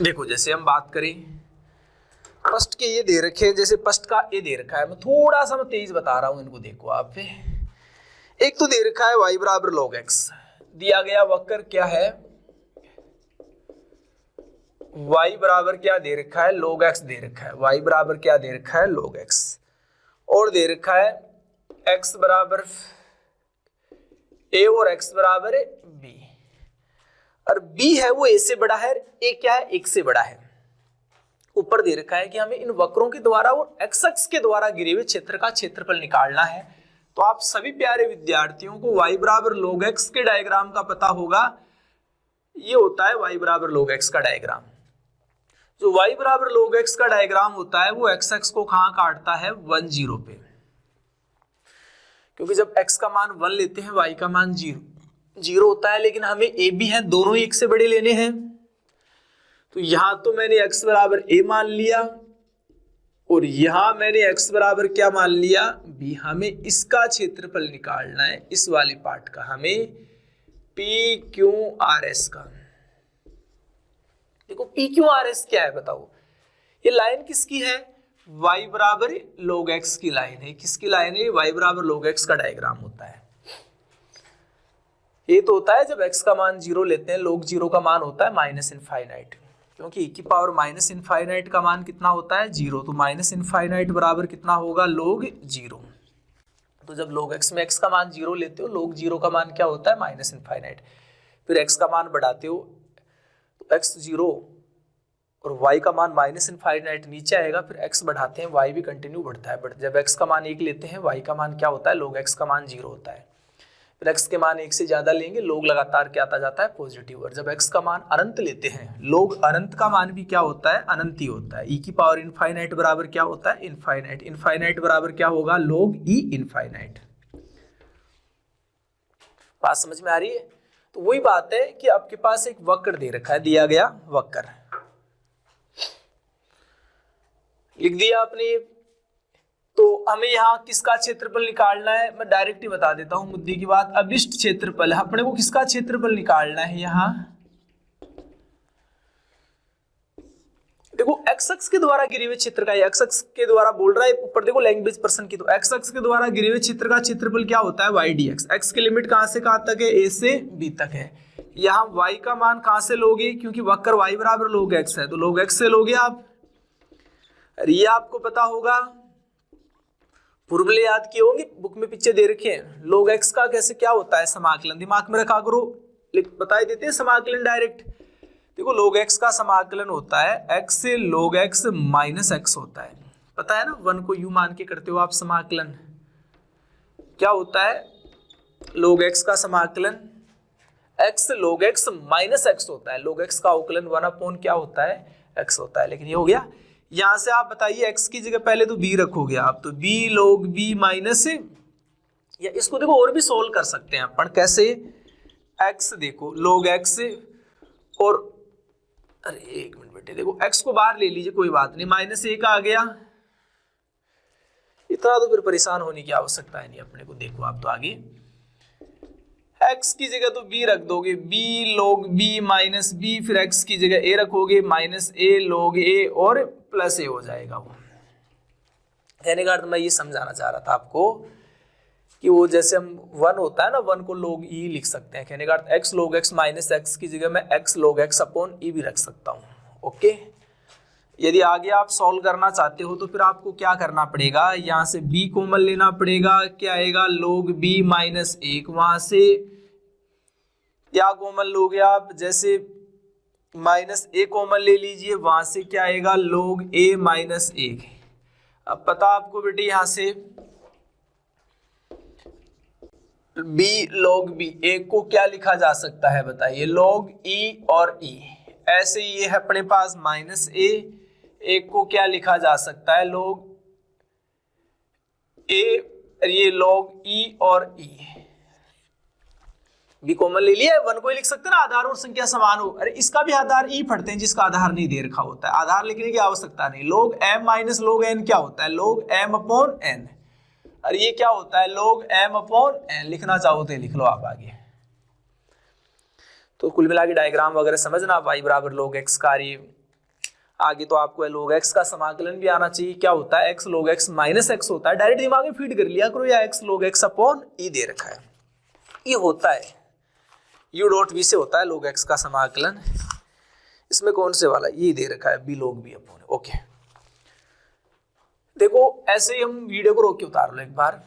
देखो जैसे हम बात करें फर्स्ट के ये दे रखे हैं, जैसे फर्स्ट का ये दे रखा है, मैं थोड़ा सा मैं तेज बता रहा हूं इनको, देखो आप एक तो दे रखा है y बराबर log x, दिया गया वक्र क्या है y बराबर क्या दे रखा है log x दे रखा है, y बराबर क्या दे रखा है log x, और दे रखा है x बराबर a और x बराबर b, और b है वो a से बड़ा है, a क्या है 1 से बड़ा है। ऊपर दे रखा है कि हमें इन वक्रों के द्वारा और x अक्ष के द्वारा घिरे हुए क्षेत्र का क्षेत्रफल निकालना है, तो आप सभी प्यारे विद्यार्थियों को y बराबर log x के डायग्राम का पता होगा, ये होता है y बराबर log x का डायग्राम। जो y बराबर log x का डायग्राम होता है वो x अक्ष को कहां काटता है 1 0 पे, क्योंकि जब x का मान 1 लेते हैं y का मान 0 होता है, लेकिन हमें a b है दोनों ही 1 से बड़े लेने हैं, तो यहां तो मैंने x बराबर a मान लिया और यहां मैंने x बराबर क्या मान लिया b, हमें इसका क्षेत्रफल निकालना है, इस वाली पार्ट का, हमें PQRS का। देखो PQRS क्या है बताओ, ये लाइन किसकी है y बराबर log x की लाइन है, किसकी लाइन है y बराबर log x का डायग्राम होता है। ये तो होता है जब x का मान 0 लेते हैं, log 0 का मान होता है -इनफाइनाइट, क्योंकि e की पावर -इनफाइनाइट का मान कितना होता है 0, तो -इनफाइनाइट बराबर कितना होगा log 0, तो जब log x में x का मान 0 लेते हो log 0 का मान क्या होता है -इनफाइनाइट, फिर x का मान बढ़ाते हो तो x 0 और y का मान -इनफाइनाइट नीचे आएगा, फिर x बढ़ाते हैं y भी कंटिन्यू बढ़ता है, बट जब x का मान 1 लेते हैं y का मान क्या होता है log x का मान 0 होता है, फिर x के मान 1 से ज्यादा लेंगे log लगातार क्या आता जाता है पॉजिटिव, और जब x का मान अनंत लेते हैं log अनंत का मान भी क्या होता है अनंत ही होता है, e की पावर इनफाइनाइट बराबर क्या होता है इनफाइनाइट, इनफाइनाइट बराबर क्या होगा log e इनफाइनाइट। बात समझ में आ रही है? तो वही बात है कि आपके पास एक वक्र दे रखा है, दिया गया वक्र लिख दिया आपने, तो हमें यहाँ किसका क्षेत्रफल निकालना है, मैं डायरेक्ट ही बता देता हूं मुद्दे की बात, अभिष्ट क्षेत्रफल है, अपने को किसका क्षेत्रफल निकालना है यहाँ, देखो x अक्ष के द्वारा घिरे हुए क्षेत्र का, x अक्ष के द्वारा बोल रहा है ऊपर, देखो लैंग्वेज पर्सन की, तो x अक्ष के द्वारा घिरे हुए क्षेत्र का क्षेत्रफल क्या होता है y dx, x की लिमिट कहां से कहां तक है a से b तक है, यहाँ y का मान कहां से लोगे, क्योंकि वक्र y बराबर log x है, तो log x से लोगे आप, ये आपको पता होगा, फॉर्मूले याद किए होंगे बुक में पीछे दे रखे हैं, log x का कैसे क्या होता है समाकलन, दिमाग में रखा करो, बता देते हैं समाकलन डायरेक्ट। देखो log x का समाकलन होता है x से log x माइनस x होता है, पता है ना, 1 को u मान के करते हो आप समाकलन, क्या होता है log x का समाकलन x log x minus x होता है, log x का अवकलन 1 क्या होता है x होता है। लेकिन ये हो गया, यहां से आप बताइए x की जगह पहले तो b रखोगे आप, तो b log b माइनस, या इसको देखो और भी सोल्व कर सकते हैं अपन, कैसे, x देखो log x और, अरे एक मिनट बेटे, देखो x को बाहर ले लीजिए कोई बात नहीं, -1 आ गया, इतना तो फिर परेशान होने की आवश्यकता है नहीं अपने को। देखो आप तो आगे x की जगह तो b रख दोगे, b log b minus b, फिर x की जगह a रखोगे -a log a और प्लस a हो जाएगा वो। कहने का अर्थ मैं ये समझाना चाह रहा था आपको कि वो जैसे हम 1 होता है ना, 1 को log e लिख सकते हैं, कहने का अर्थ x log x minus x की जगह मैं x log x upon e भी रख सकता हूँ। ओके, यदि आगे आप सॉल्व करना चाहते हो तो फिर आपको क्या करना पड़ेगा, यहाँ से b कॉमन लेना पड़ेगा, क्या आएगा log b माइनस 1, वहां से क्या कॉमन लोगे आप, जैसे माइनस a कॉमन ले लीजिए, वहां से क्या आएगा log a माइनस 1। अब पता आपको बेटे यहाँ से b log b, एक को क्या लिखा जा सकता है बताइए, log e और e, ऐसे ये है अपने पास माइनस a, एक को क्या लिखा जा सकता है log a, ये log e और e, भी कॉमन ले लिया, 1 को ही लिख सकते हैं ना, आधार और संख्या समान हो। अरे इसका भी आधार e पढ़ते हैं जिसका आधार नहीं दे रखा होता है, आधार लिखने की आवश्यकता नहीं। log m minus log n क्या होता है, log m अपॉन n, और ये क्या होता है log m अपॉन n, लिखना चाहो तो लिख लो आप आगे। तो कुल मिला के डायग्राम वगैरह समझना, y बराबर log x का, आगे तो आपको log x का समाकलन भी आना चाहिए, क्या होता है x log x minus x होता है, डायरेक्ट दिमाग में फीड कर लिया करो, या x log x upon e दे रखा है, ये होता है u डॉट v से होता है log x का समाकलन, इसमें कौन से वाला, ये दे रखा है b log b upon. Okay, देखो ऐसे ही हम वीडियो को रोक के उतार लो एक बार,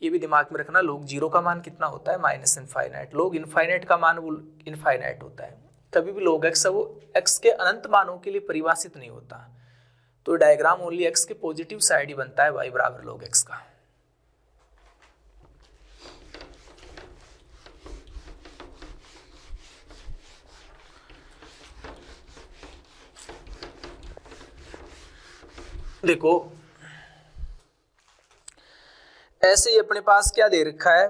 ये भी दिमाग में रखना, log 0 का मान कितना होता है, माइनस इनफाइनाइट, log इनफाइनाइट का मान वो इनफाइनाइट होता है, कभी भी log x है वो x के अनंत मानों के लिए परिभाषित नहीं होता, तो डायग्राम ओनली x के पॉजिटिव साइड ही बनता है y बराबर log x का। देखो ऐसे ही अपने पास क्या दे रखा है,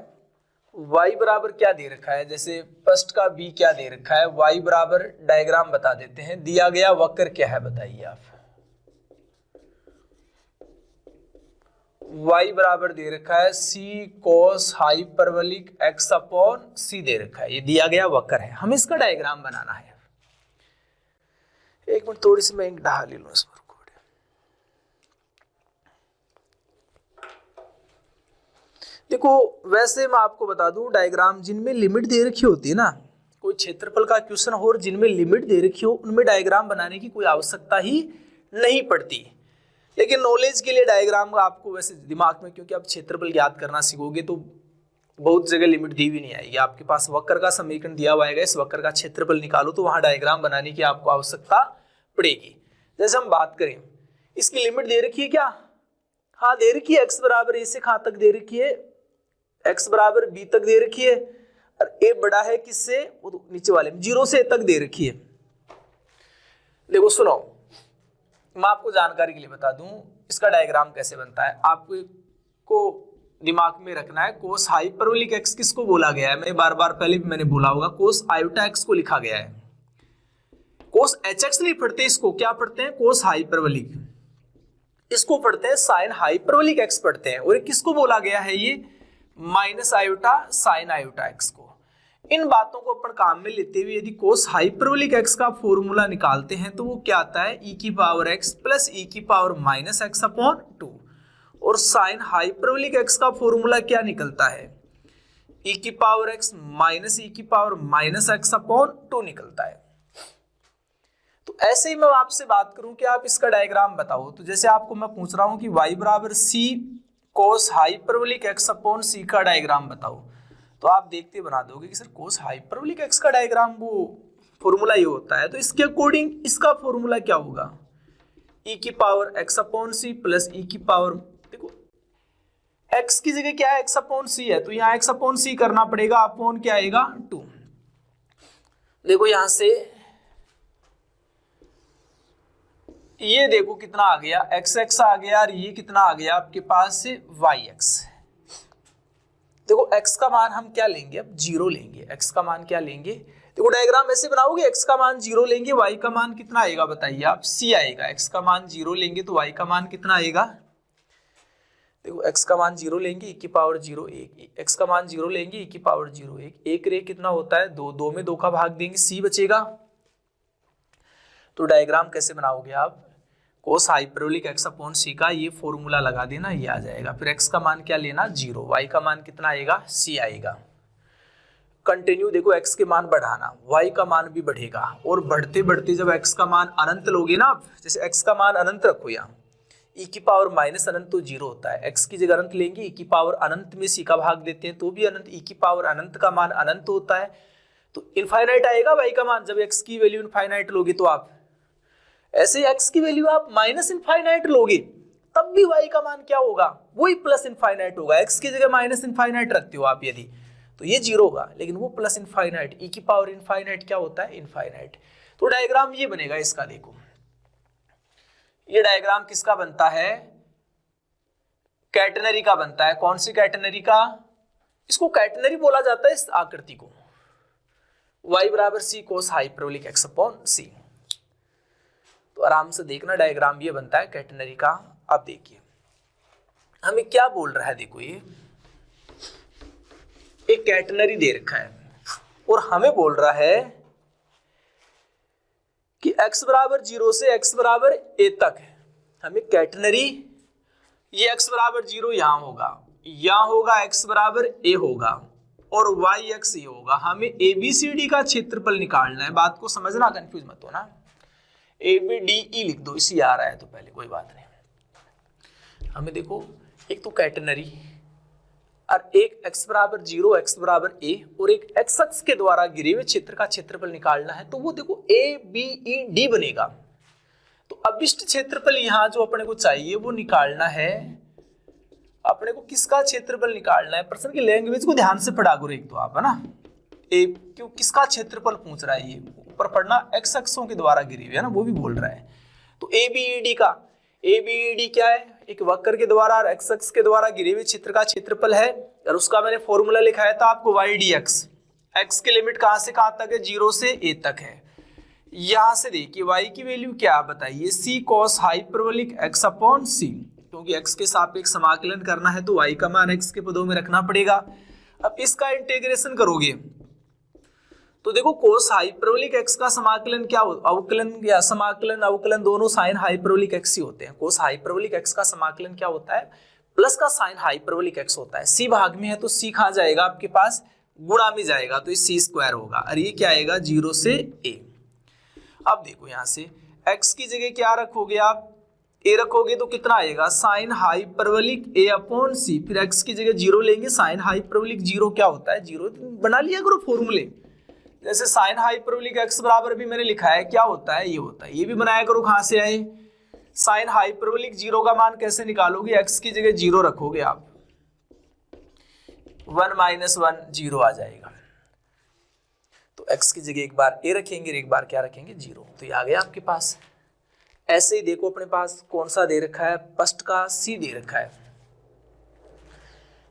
y बराबर क्या दे रखा है, जैसे फर्स्ट का b क्या दे रखा है, y बराबर डायग्राम बता देते हैं, दिया गया वक्र क्या है बताइए आप, y बराबर दे रखा है c cos hyperbolic x upon c दे रखा है, ये दिया गया वक्र है, हमें इसका डायग्राम बनाना है। एक मिनट थोड़ी सी मैं इंक ढाल लूं इस पर, देखो वैसे मैं आपको बता दूं डायग्राम जिनमें लिमिट दे रखी होती है ना, कोई क्षेत्रफल का क्वेश्चन हो और जिनमें लिमिट दे रखी हो उनमें डायग्राम बनाने की कोई आवश्यकता ही नहीं पड़ती, लेकिन नॉलेज के लिए डायग्राम का आपको वैसे दिमाग में, क्योंकि आप क्षेत्रफल ज्ञात करना सीखोगे तो बहुत जगह लिमिट दी भी नहीं आएगी, आपके पास वक्र का समीकरण दिया हुआ है, इस वक्र का क्षेत्रफल निकालो, तो वहां डायग्राम बनाने की आपको आवश्यकता पड़ेगी। जैसे हम बात करें इसकी लिमिट दे रखी है क्या, हाँ दे रखी है, x बराबर a से कहां तक दे रखी है, x बराबर b तक दे रखी है, और a बड़ा है किससे, वो तो नीचे वाले 0 से a तक दे रखी है। देखो सुनो, मैं आपको जानकारी के लिए बता दूं इसका डायग्राम कैसे बनता है, आपको दिमाग में रखना है, कोस हाइपरबोलिक x किसको बोला गया है, मैं बार बार पहले भी मैंने बोला होगा, कोस आयोटा x को लिखा गया है, कोस hx नहीं पढ़ते, इसको क्या पढ़ते हैं, कोस हाइपरबोलिक, इसको पढ़ते हैं साइन हाइपरबोलिक x पढ़ते हैं, और किसको बोला गया है, ये minus iota sine iota x को। इन बातों को अपन काम में लेते हुए यदि कोस हाइपरबोलिक x का फॉर्मूला निकालते हैं तो वो क्या आता है, e की पावर x प्लस e की पावर माइनस x अपॉन 2, और साइन हाइपरबोलिक x का फॉर्मूला क्या निकलता है, e की पावर x माइनस e की पावर माइनस x अपॉन 2 निकलता है। तो ऐसे ही मैं आपसे बात करूं कि आप इसका डायग्राम बताओ, तो जैसे आपको मैं पूछ रहा हूं कि y बराबर c cos hyperbolic x upon c का डायग्राम बताओ, तो आप देखते बना दोगे कि सर कोस हाइपरबोलिक x का डायग्राम वो फॉर्मूला ये होता है, तो इसके अकॉर्डिंग इसका फॉर्मूला क्या होगा, e की power x upon c plus e की पावर, देखो x की जगह क्या है, x अपॉन c है, तो यहाँ x अपॉन c करना पड़ेगा, अपॉन क्या आएगा 2। देखो यहां से ये देखो कितना आ गया, xx आ गया, और ये कितना आ गया आपके पास से yx। देखो x का मान हम क्या लेंगे, अब 0 लेंगे, x का मान क्या लेंगे, देखो डायग्राम ऐसे बनाओगे, x का मान 0 लेंगे, y का मान कितना आएगा बताइए आप, c आएगा, x का मान 0 लेंगे तो y का मान कितना आएगा, देखो x का मान 0 लेंगे, e की पावर 0 1, x का मान 0 लेंगे, e की पावर 0 1, एक रे कितना होता है 2, 2 में 2 का भाग देंगे, c बचेगा। तो डायग्राम कैसे बनाओगे आप, कोस हाइपरबोलिक x अपॉन सी का ये फॉर्मूला लगा देना, ये आ जाएगा। फिर x का मान क्या लेना 0, y का मान कितना आएगा c आएगा। कंटिन्यू देखो x के मान बढ़ाना, y का मान भी बढ़ेगा और बढ़ते बढ़ते जब x का मान अनंत लोगे ना, जैसे x का मान अनंत रखो यहाँ, e की पावर माइनस अनंत तो 0 होता है, x की जगह अनंत लेंगे, e की पावर अनंत में c का भाग देते हैं तो भी अनंत, e की पावर अनंत का मान अनंत होता है तो इनफाइनाइट आएगा y का मान। जब x की वैल्यू इनफाइनाइट लोगे तो आप ऐसे x की वैल्यू आप माइनस इनफाइनाइट लोगे तब भी y का मान क्या होगा, वही प्लस इनफाइनाइट होगा। x की जगह माइनस इनफाइनाइट रखते हो आप यदि तो ये 0 होगा, लेकिन वो प्लस इनफाइनाइट, e की पावर इनफाइनाइट क्या होता है इनफाइनाइट। तो डायग्राम ये बनेगा इसका, देखो ये डायग्राम किसका बनता है, कैटेनरी का बनता है। कौन सी कैटेनरी का, इसको कैटेनरी बोला जाता है इस आकृति को, y बराबर c cos hyperbolic x upon c। तो आराम से देखना डायग्राम ये बनता है कैटेनरी का। अब देखिए हमें क्या बोल रहा है, देखो ये एक कैटेनरी दे रखा है और हमें बोल रहा है कि x बराबर 0 से x बराबर a तक है। हमें कैटेनरी, ये x बराबर 0 यहां होगा, x बराबर a होगा और y x ये होगा। हमें ABCD का क्षेत्रफल निकालना है, बात को समझना, कंफ्यूज मत होना। ABDE लिख दो, इसी आ रहा है तो पहले कोई बात नहीं। हमें देखो एक तो कैटेनरी और एक x बराबर 0 x बराबर a और एक x अक्ष के द्वारा घिरे हुए क्षेत्र का क्षेत्रफल निकालना है, तो वो देखो ABED बनेगा। तो अभिष्ट क्षेत्रफल यहाँ जो अपने को चाहिए वो निकालना है, अपने को किसका क्षेत्रफल निकालना है, प्रश्न की लैंग्वेज को ध्यान से पढ़ा करो एक तो आप, है ना। क्यों किसका क्षेत्रफल पूछ रहा है, ये ऊपर पढ़ना, x अक्षों के द्वारा घिरे हुए है ना, वो भी बोल रहा है। तो ABED का, ABED क्या है, एक वक्र के द्वारा और x अक्ष के द्वारा घिरे हुए क्षेत्र का क्षेत्रफल है और उसका मैंने फॉर्मूला लिखाया था आपको ydx। x की लिमिट कहां से कहां तक है, 0 से a तक है। यहां से देखिए y की वैल्यू क्या बताइए, c cos hyperbolic x upon c, क्योंकि x के सापेक्ष समाकलन करना है तो y का मान x के पदों में रखना पड़ेगा। अब इसका इंटीग्रेशन करोगे तो देखो कोस हाइपरबोलिक x का समाकलन क्या हो, अवकलन या समाकलन अवकलन दोनों साइन हाइपरबोलिक x ही होते हैं। कोस हाइपरबोलिक x का समाकलन क्या होता है, प्लस का साइन हाइपरबोलिक x होता है। c भाग में है तो c कहां जाएगा आपके पास, गुणा में जाएगा तो ये c स्क्वायर होगा और ये क्या आएगा 0 से a। अब देखो यहां से x की जगह क्या रखोगे आप, a रखोगे तो कितना आएगा sine hyperbolic a upon c, फिर x की जगह 0 लेंगे, साइन हाइपरबोलिक 0 क्या होता है 0, बना लिया करो फॉर्मूले। जैसे साइन हाइपरबोलिक x बराबर भी मैंने लिखा है, क्या होता है ये होता है, ये भी बनाया करो। कहां से आए, साइन हाइपरबोलिक 0 का मान कैसे निकालोगे, x की जगह 0 रखोगे आप, 1 माइनस 1 0 आ जाएगा। तो x की जगह एक बार a रखेंगे, एक बार क्या रखेंगे 0, तो ये आ गया आपके पास। ऐसे ही देखो अपने पास कौन सा दे रखा है, फर्स्ट का c दे रखा है।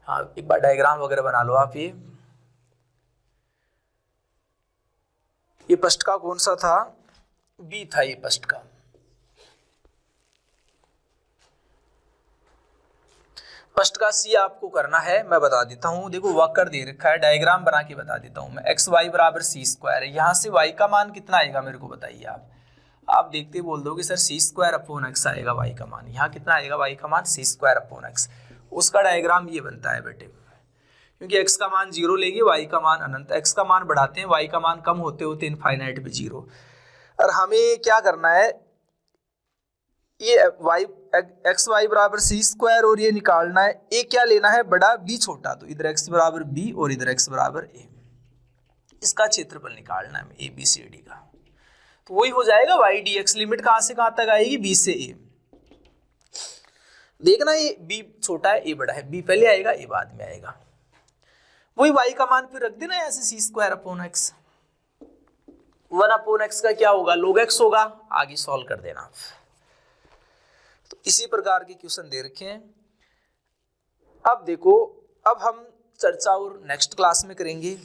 हाँ एक बार डायग्राम वगैरह बना लो आप। ये फर्स्ट का कौन सा था, बी था ये फर्स्ट का। फर्स्ट का सी आपको करना है, मैं बता देता हूं। देखो वक्र दे रखा है, डायग्राम बना के बता देता हूं मैं। एक्स वाई बराबर सी स्क्वायर है, यहां से वाई का मान कितना आएगा मेरे को बताइए आप देखते बोल दोगे सर सी स्क्वायर अपॉन एक्स आएगा वाई का मान। यहाँ कितना आएगा वाई का मान, सी स्क्वायर अपॉन एक्स। उसका डायग्राम ये बनता है बेटे, क्योंकि x का मान 0 लेंगे, y का मान अनंत, x का मान बढ़ाते हैं, y का मान कम होते होते इनफाइनाइट पे 0। और हमें क्या करना है, ये y एक्स वाई बराबर सी स्क्वायर और ये निकालना है a क्या लेना है बड़ा, b छोटा, तो इधर x बराबर b और इधर x बराबर a। इसका क्षेत्रफल निकालना है a b c d का, तो वही हो जाएगा y dx। लिमिट कहां से कहां तक आएगी, b से a। देखना ये b छोटा है a बड़ा है, b पहले आएगा a बाद में आएगा। वही y का मान फिर रख देना ऐसे c square upon x. 1 upon x का क्या होगा, log x होगा, आगे सॉल्व कर देना। तो इसी प्रकार के क्वेश्चन दे रखे हैं। अब देखो, अब हम चर्चा और नेक्स्ट क्लास में करेंगे।